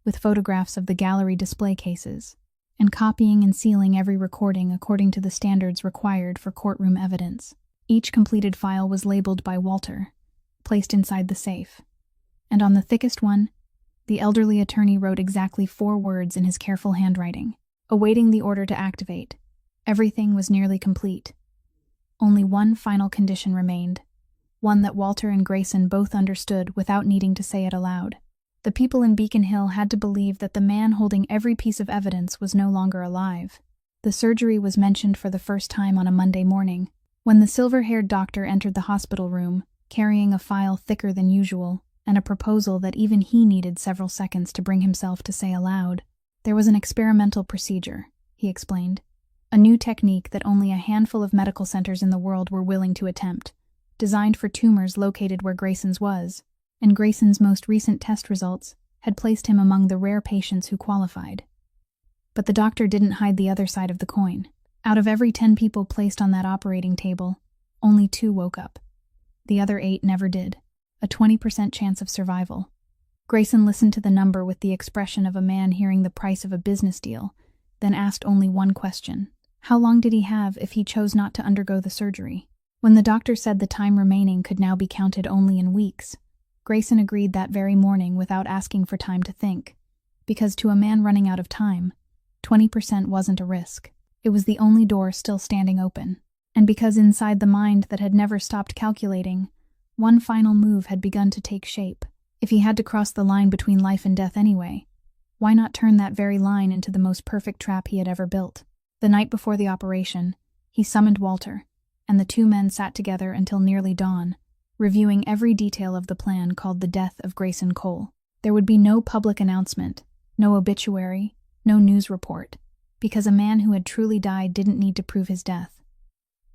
with photographs of the gallery display cases, and copying and sealing every recording according to the standards required for courtroom evidence. Each completed file was labeled by Walter, placed inside the safe, and on the thickest one, the elderly attorney wrote exactly 4 words in his careful handwriting, awaiting the order to activate. Everything was nearly complete. Only one final condition remained, one that Walter and Grayson both understood without needing to say it aloud. The people in Beacon Hill had to believe that the man holding every piece of evidence was no longer alive. The surgery was mentioned for the first time on a Monday morning, when the silver-haired doctor entered the hospital room, carrying a file thicker than usual, and a proposal that even he needed several seconds to bring himself to say aloud. There was an experimental procedure, he explained, a new technique that only a handful of medical centers in the world were willing to attempt, designed for tumors located where Grayson's was, and Grayson's most recent test results had placed him among the rare patients who qualified. But the doctor didn't hide the other side of the coin. Out of every 10 people placed on that operating table, only 2 woke up. The other 8 never did, a 20% chance of survival. Grayson listened to the number with the expression of a man hearing the price of a business deal, then asked only one question. How long did he have if he chose not to undergo the surgery? When the doctor said the time remaining could now be counted only in weeks, Grayson agreed that very morning without asking for time to think, because to a man running out of time, 20% wasn't a risk. It was the only door still standing open, and because inside the mind that had never stopped calculating, one final move had begun to take shape. If he had to cross the line between life and death anyway, why not turn that very line into the most perfect trap he had ever built? The night before the operation, he summoned Walter, and the 2 men sat together until nearly dawn, reviewing every detail of the plan called the death of Grayson Cole. There would be no public announcement, no obituary, no news report, because a man who had truly died didn't need to prove his death.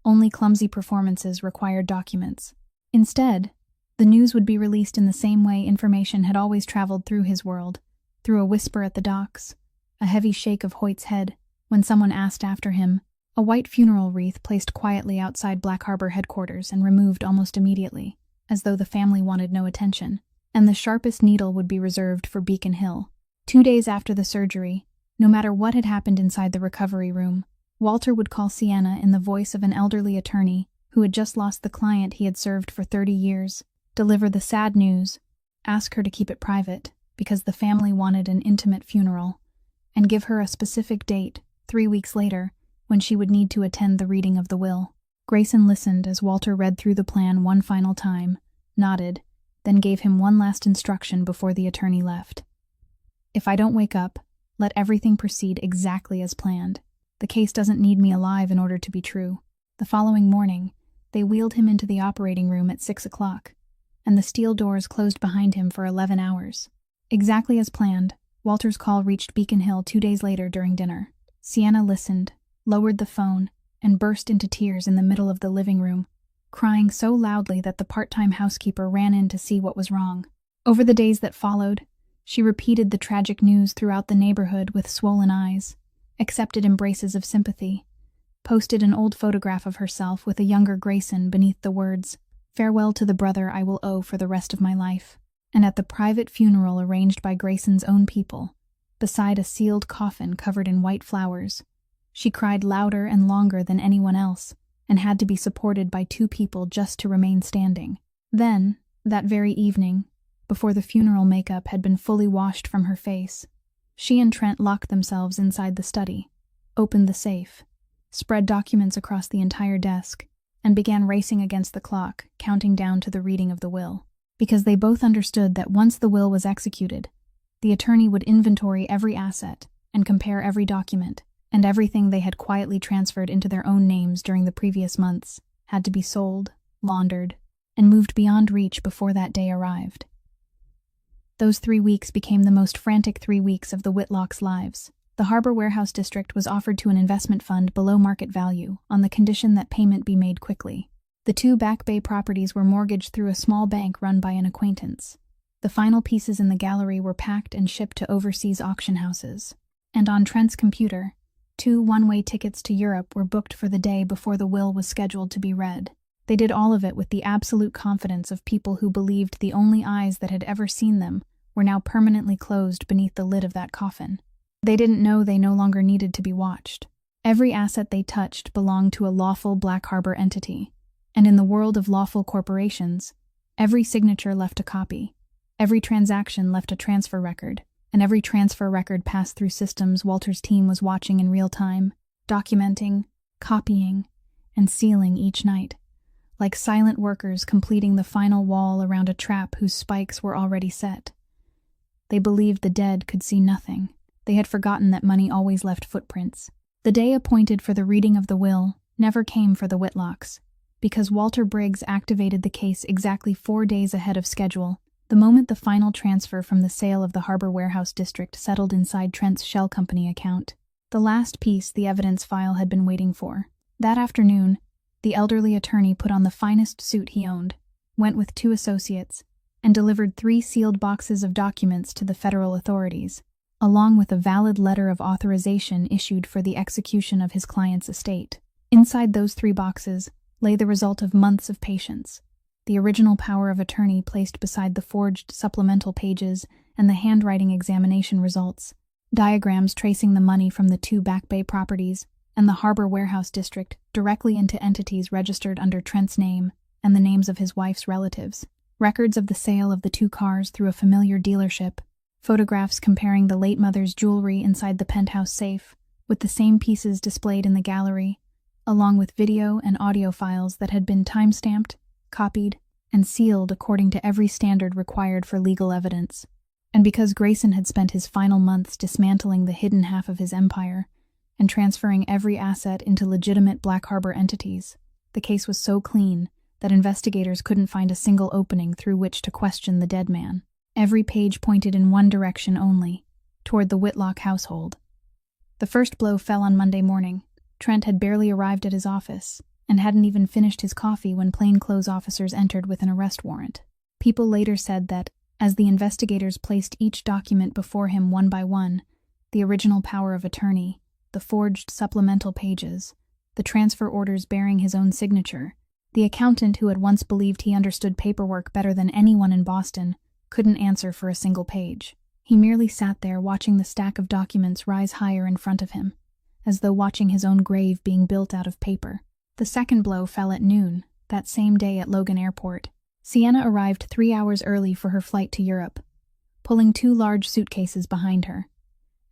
Only clumsy performances required documents. Instead, the news would be released in the same way information had always traveled through his world, through a whisper at the docks, a heavy shake of Hoyt's head when someone asked after him, a white funeral wreath placed quietly outside Black Harbor headquarters and removed almost immediately, as though the family wanted no attention, and the sharpest needle would be reserved for Beacon Hill. 2 days after the surgery, No matter what had happened inside the recovery room, Walter would call Sienna in the voice of an elderly attorney who had just lost the client he had served for 30 years, deliver the sad news, ask her to keep it private because the family wanted an intimate funeral, and give her a specific date, 3 weeks later, when she would need to attend the reading of the will. Grayson listened as Walter read through the plan one final time, nodded, then gave him one last instruction before the attorney left. "If I don't wake up, let everything proceed exactly as planned. The case doesn't need me alive in order to be true." The following morning, they wheeled him into the operating room at 6 o'clock, and the steel doors closed behind him for 11 hours. Exactly as planned, Walter's call reached Beacon Hill 2 days later during dinner. Sienna listened, lowered the phone, and burst into tears in the middle of the living room, crying so loudly that the part-time housekeeper ran in to see what was wrong. Over the days that followed, she repeated the tragic news throughout the neighborhood with swollen eyes, accepted embraces of sympathy, posted an old photograph of herself with a younger Grayson beneath the words, "Farewell to the brother I will owe for the rest of my life," and at the private funeral arranged by Grayson's own people, beside a sealed coffin covered in white flowers, she cried louder and longer than anyone else, and had to be supported by 2 people just to remain standing. Then, that very evening, before the funeral makeup had been fully washed from her face, she and Trent locked themselves inside the study, opened the safe, spread documents across the entire desk, and began racing against the clock, counting down to the reading of the will. Because they both understood that once the will was executed, the attorney would inventory every asset and compare every document, and everything they had quietly transferred into their own names during the previous months had to be sold, laundered, and moved beyond reach before that day arrived. Those 3 weeks became the most frantic 3 weeks of the Whitlocks' lives. The Harbor Warehouse District was offered to an investment fund below market value on the condition that payment be made quickly. The 2 Back Bay properties were mortgaged through a small bank run by an acquaintance. The final pieces in the gallery were packed and shipped to overseas auction houses. And on Trent's computer, 2 one-way tickets to Europe were booked for the day before the will was scheduled to be read. They did all of it with the absolute confidence of people who believed the only eyes that had ever seen them were now permanently closed beneath the lid of that coffin. They didn't know they no longer needed to be watched. Every asset they touched belonged to a lawful Black Harbor entity, and in the world of lawful corporations, every signature left a copy, every transaction left a transfer record, and every transfer record passed through systems Walter's team was watching in real time, documenting, copying, and sealing each night, like silent workers completing the final wall around a trap whose spikes were already set. They believed the dead could see nothing. They had forgotten that money always left footprints. The day appointed for the reading of the will never came for the Whitlocks, because Walter Briggs activated the case exactly 4 days ahead of schedule, the moment the final transfer from the sale of the Harbor Warehouse District settled inside Trent's Shell Company account. The last piece the evidence file had been waiting for. That afternoon, the elderly attorney put on the finest suit he owned, went with 2 associates, and delivered 3 sealed boxes of documents to the federal authorities, along with a valid letter of authorization issued for the execution of his client's estate. Inside those 3 boxes lay the result of months of patience, the original power of attorney placed beside the forged supplemental pages and the handwriting examination results, diagrams tracing the money from the 2 Back Bay properties and the Harbor Warehouse District directly into entities registered under Trent's name and the names of his wife's relatives, records of the sale of the 2 cars through a familiar dealership, photographs comparing the late mother's jewelry inside the penthouse safe with the same pieces displayed in the gallery, along with video and audio files that had been time-stamped, copied, and sealed according to every standard required for legal evidence. And because Grayson had spent his final months dismantling the hidden half of his empire and transferring every asset into legitimate Black Harbor entities, the case was so clean that investigators couldn't find a single opening through which to question the dead man. Every page pointed in one direction only, toward the Whitlock household. The first blow fell on Monday morning. Trent had barely arrived at his office, and hadn't even finished his coffee when plainclothes officers entered with an arrest warrant. People later said that, as the investigators placed each document before him one by one, the original power of attorney, the forged supplemental pages, the transfer orders bearing his own signature, the accountant who had once believed he understood paperwork better than anyone in Boston, couldn't answer for a single page. He merely sat there watching the stack of documents rise higher in front of him, as though watching his own grave being built out of paper. The second blow fell at noon, that same day at Logan Airport. Sienna arrived 3 hours early for her flight to Europe, pulling 2 large suitcases behind her.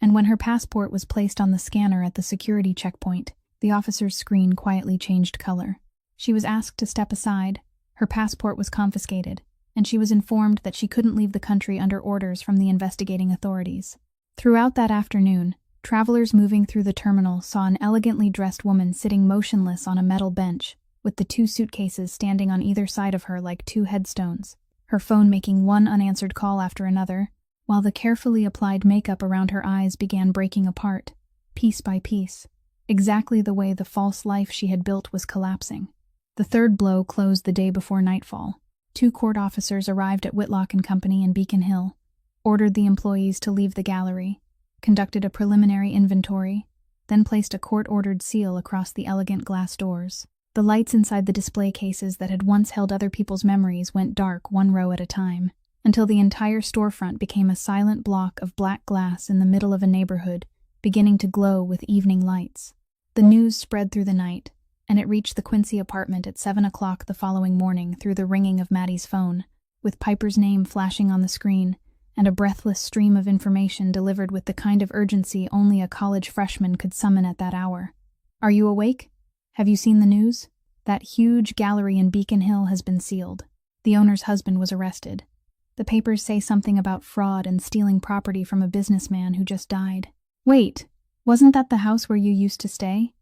And when her passport was placed on the scanner at the security checkpoint, the officer's screen quietly changed color. She was asked to step aside, her passport was confiscated, and she was informed that she couldn't leave the country under orders from the investigating authorities. Throughout that afternoon, travelers moving through the terminal saw an elegantly dressed woman sitting motionless on a metal bench, with the 2 suitcases standing on either side of her like 2 headstones, her phone making one unanswered call after another, while the carefully applied makeup around her eyes began breaking apart, piece by piece, exactly the way the false life she had built was collapsing. The third blow closed the day before nightfall. 2 court officers arrived at Whitlock & Company in Beacon Hill, ordered the employees to leave the gallery, conducted a preliminary inventory, then placed a court-ordered seal across the elegant glass doors. The lights inside the display cases that had once held other people's memories went dark 1 row at a time, until the entire storefront became a silent block of black glass in the middle of a neighborhood, beginning to glow with evening lights. The news spread through the night, and it reached the Quincy apartment at 7 o'clock the following morning through the ringing of Maddie's phone, with Piper's name flashing on the screen, and a breathless stream of information delivered with the kind of urgency only a college freshman could summon at that hour. "Are you awake? Have you seen the news? That huge gallery in Beacon Hill has been sealed. The owner's husband was arrested. The papers say something about fraud and stealing property from a businessman who just died." "Wait, wasn't that the house where you used to stay?"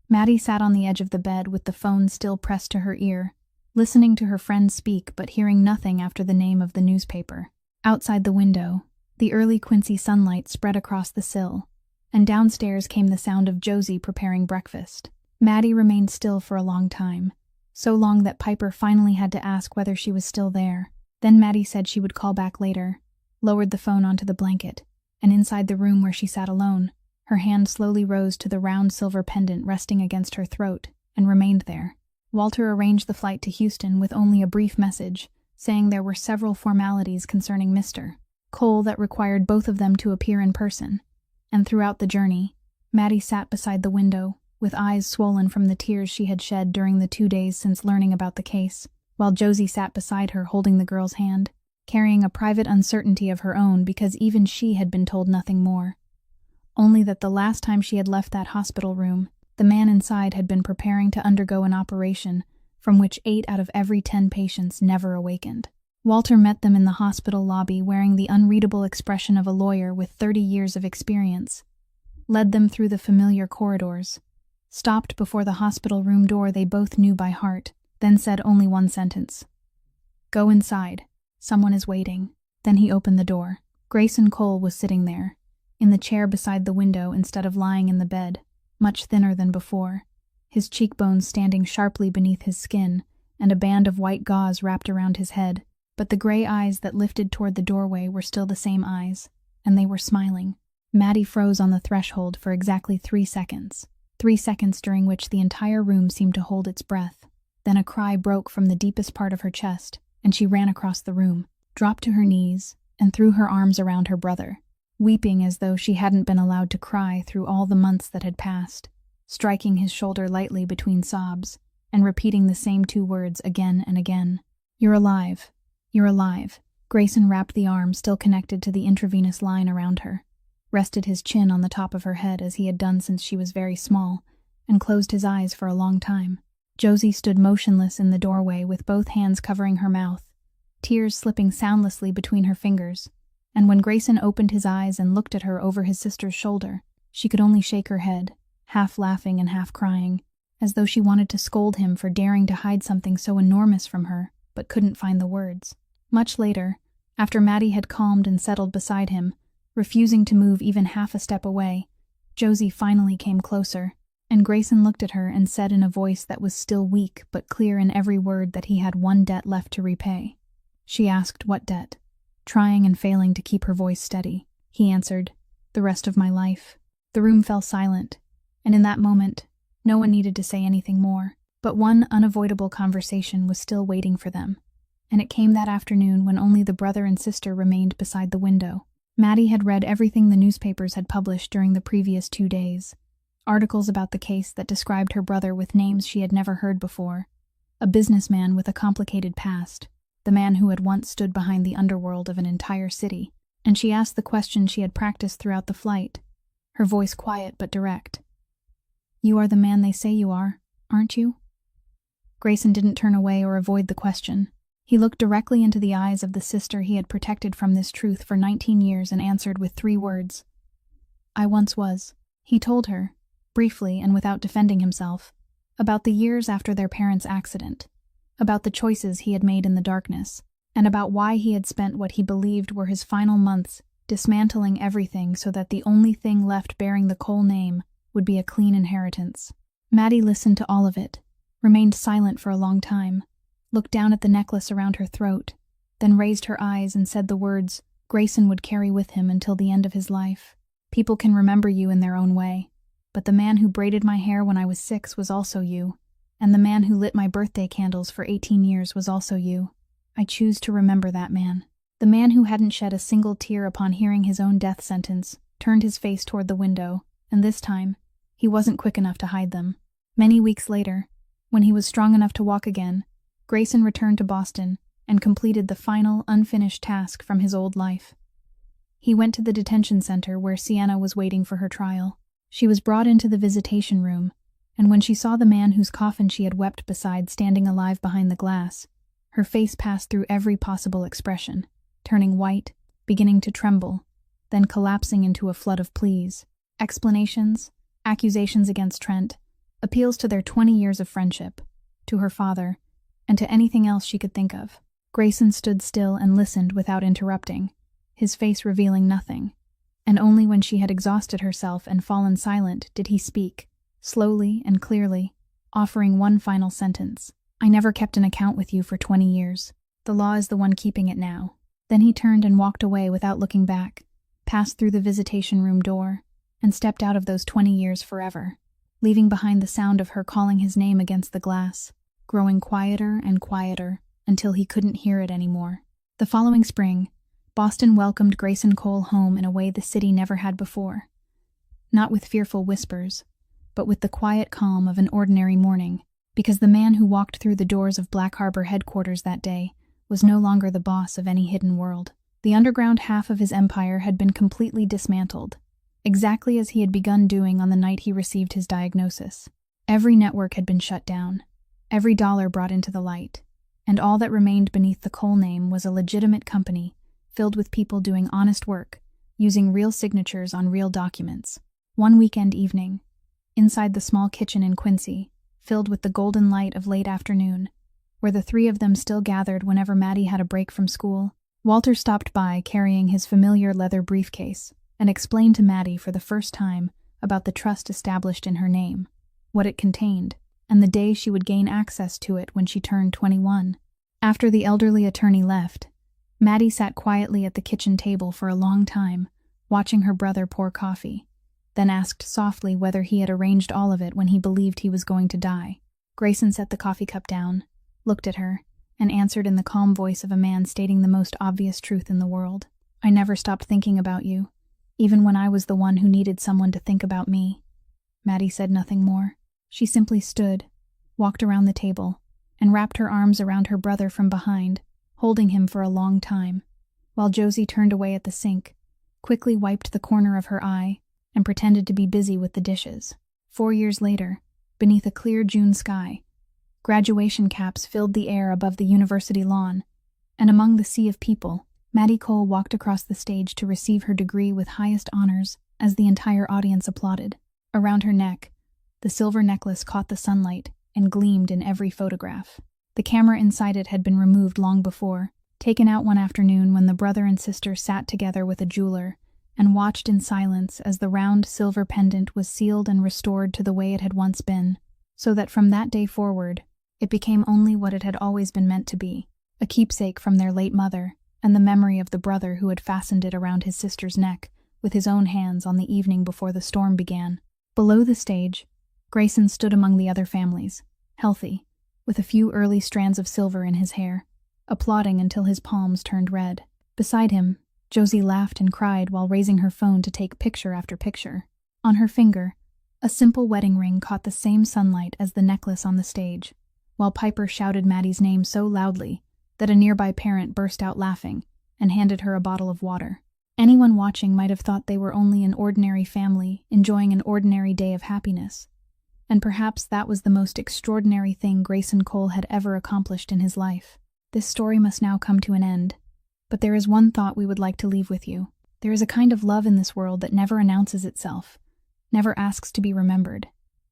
Maddie sat on the edge of the bed with the phone still pressed to her ear, listening to her friend speak but hearing nothing after the name of the newspaper. Outside the window, the early Quincy sunlight spread across the sill, and downstairs came the sound of Josie preparing breakfast. Maddie remained still for a long time, so long that Piper finally had to ask whether she was still there. Then Maddie said she would call back later, lowered the phone onto the blanket, and inside the room where she sat alone, her hand slowly rose to the round silver pendant resting against her throat, and remained there. Walter arranged the flight to Houston with only a brief message, saying there were several formalities concerning Mr. Cole that required both of them to appear in person, and throughout the journey, Maddie sat beside the window, with eyes swollen from the tears she had shed during the 2 days since learning about the case, while Josie sat beside her holding the girl's hand, carrying a private uncertainty of her own because even she had been told nothing more. Only that the last time she had left that hospital room, the man inside had been preparing to undergo an operation from which 8 out of every 10 patients never awakened. Walter met them in the hospital lobby wearing the unreadable expression of a lawyer with 30 years of experience, led them through the familiar corridors, stopped before the hospital room door they both knew by heart, then said only one sentence. "Go inside. Someone is waiting." Then he opened the door. Grayson Cole was sitting there, in the chair beside the window instead of lying in the bed, much thinner than before, his cheekbones standing sharply beneath his skin, and a band of white gauze wrapped around his head. But the gray eyes that lifted toward the doorway were still the same eyes, and they were smiling. Maddie froze on the threshold for exactly 3 seconds. 3 seconds during which the entire room seemed to hold its breath. Then a cry broke from the deepest part of her chest, and she ran across the room, dropped to her knees, and threw her arms around her brother, weeping as though she hadn't been allowed to cry through all the months that had passed, striking his shoulder lightly between sobs, and repeating the same 2 words again and again. "You're alive. You're alive." Grayson wrapped the arm still connected to the intravenous line around her, rested his chin on the top of her head as he had done since she was very small, and closed his eyes for a long time. Josie stood motionless in the doorway with both hands covering her mouth, tears slipping soundlessly between her fingers, and when Grayson opened his eyes and looked at her over his sister's shoulder, she could only shake her head, half laughing and half crying, as though she wanted to scold him for daring to hide something so enormous from her, but couldn't find the words. Much later, after Maddie had calmed and settled beside him, refusing to move even half a step away, Josie finally came closer, and Grayson looked at her and said in a voice that was still weak but clear in every word that he had one debt left to repay. She asked what debt, trying and failing to keep her voice steady. He answered, "The rest of my life." The room fell silent, and in that moment, no one needed to say anything more, but one unavoidable conversation was still waiting for them. and it came that afternoon when only the brother and sister remained beside the window. Maddie had read everything the newspapers had published during the previous 2 days. Articles about the case that described her brother with names she had never heard before. A businessman with a complicated past, the man who had once stood behind the underworld of an entire city. And she asked the question she had practiced throughout the flight, her voice quiet but direct. "You are the man they say you are, aren't you?" Grayson didn't turn away or avoid the question. He looked directly into the eyes of the sister he had protected from this truth for 19 years and answered with 3 words. "I once was." He told her, briefly and without defending himself, about the years after their parents' accident, about the choices he had made in the darkness, and about why he had spent what he believed were his final months dismantling everything so that the only thing left bearing the Cole name would be a clean inheritance. Maddie listened to all of it, remained silent for a long time, looked down at the necklace around her throat, then raised her eyes and said the words Grayson would carry with him until the end of his life. "People can remember you in their own way, but the man who braided my hair when I was 6 was also you, and the man who lit my birthday candles for 18 years was also you. I choose to remember that man." The man who hadn't shed a single tear upon hearing his own death sentence turned his face toward the window, and this time, he wasn't quick enough to hide them. Many weeks later, when he was strong enough to walk again, Grayson returned to Boston and completed the final, unfinished task from his old life. He went to the detention center where Sienna was waiting for her trial. She was brought into the visitation room, and when she saw the man whose coffin she had wept beside standing alive behind the glass, her face passed through every possible expression, turning white, beginning to tremble, then collapsing into a flood of pleas, explanations, accusations against Trent, appeals to their 20 years of friendship, to her father, and to anything else she could think of. Grayson stood still and listened without interrupting, his face revealing nothing, and only when she had exhausted herself and fallen silent did he speak, slowly and clearly, offering one final sentence. "I never kept an account with you for 20 years. The law is the one keeping it now." Then he turned and walked away without looking back, passed through the visitation room door, and stepped out of those 20 years forever, leaving behind the sound of her calling his name against the glass, growing quieter and quieter until he couldn't hear it anymore. The following spring, Boston welcomed Grayson Cole home in a way the city never had before. Not with fearful whispers, but with the quiet calm of an ordinary morning, because the man who walked through the doors of Black Harbor headquarters that day was no longer the boss of any hidden world. The underground half of his empire had been completely dismantled, exactly as he had begun doing on the night he received his diagnosis. Every network had been shut down, every dollar brought into the light, and all that remained beneath the Cole name was a legitimate company filled with people doing honest work, using real signatures on real documents. One weekend evening, inside the small kitchen in Quincy, filled with the golden light of late afternoon, where the 3 of them still gathered whenever Maddie had a break from school, Walter stopped by carrying his familiar leather briefcase and explained to Maddie for the first time about the trust established in her name, what it contained, and the day she would gain access to it when she turned 21. After the elderly attorney left, Maddie sat quietly at the kitchen table for a long time, watching her brother pour coffee, then asked softly whether he had arranged all of it when he believed he was going to die. Grayson set the coffee cup down, looked at her, and answered in the calm voice of a man stating the most obvious truth in the world. "I never stopped thinking about you, even when I was the one who needed someone to think about me." Maddie said nothing more. She simply stood, walked around the table, and wrapped her arms around her brother from behind, holding him for a long time, while Josie turned away at the sink, quickly wiped the corner of her eye, and pretended to be busy with the dishes. 4 years later, beneath a clear June sky, graduation caps filled the air above the university lawn, and among the sea of people, Maddie Cole walked across the stage to receive her degree with highest honors as the entire audience applauded. Around her neck, the silver necklace caught the sunlight and gleamed in every photograph. The camera inside it had been removed long before, taken out one afternoon when the brother and sister sat together with a jeweler and watched in silence as the round silver pendant was sealed and restored to the way it had once been, so that from that day forward, it became only what it had always been meant to be, a keepsake from their late mother and the memory of the brother who had fastened it around his sister's neck with his own hands on the evening before the storm began. Below the stage, Grayson stood among the other families, healthy, with a few early strands of silver in his hair. applauding until his palms turned red. Beside him, Josie laughed and cried while raising her phone to take picture after picture. On her finger, a simple wedding ring caught the same sunlight as the necklace on the stage, while Piper shouted Maddie's name so loudly that a nearby parent burst out laughing and handed her a bottle of water. Anyone watching might have thought they were only an ordinary family enjoying an ordinary day of happiness. And perhaps that was the most extraordinary thing Grayson Cole had ever accomplished in his life. This story must now come to an end, but there is one thought we would like to leave with you. There is a kind of love in this world that never announces itself, never asks to be remembered,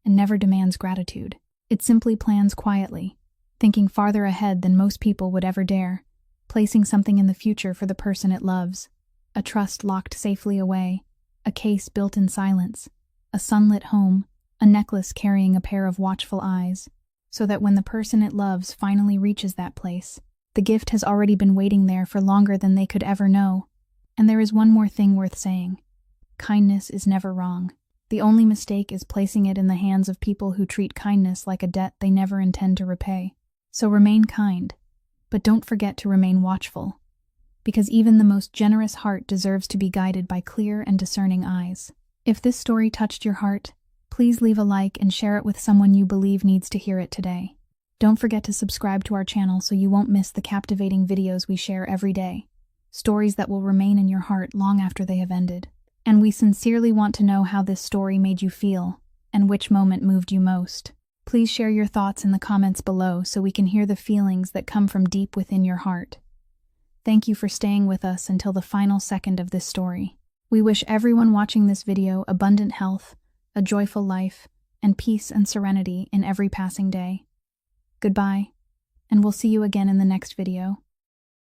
and never demands gratitude. It simply plans quietly, thinking farther ahead than most people would ever dare, placing something in the future for the person it loves. A trust locked safely away, a case built in silence, a sunlit home, a necklace carrying a pair of watchful eyes, so that when the person it loves finally reaches that place, the gift has already been waiting there for longer than they could ever know. And there is one more thing worth saying. Kindness is never wrong. The only mistake is placing it in the hands of people who treat kindness like a debt they never intend to repay. So remain kind, but don't forget to remain watchful, because even the most generous heart deserves to be guided by clear and discerning eyes. If this story touched your heart, please leave a like and share it with someone you believe needs to hear it today. Don't forget to subscribe to our channel so you won't miss the captivating videos we share every day, stories that will remain in your heart long after they have ended. And we sincerely want to know how this story made you feel, and which moment moved you most. Please share your thoughts in the comments below so we can hear the feelings that come from deep within your heart. Thank you for staying with us until the final second of this story. We wish everyone watching this video abundant health, a joyful life, and peace and serenity in every passing day. Goodbye, and we'll see you again in the next video.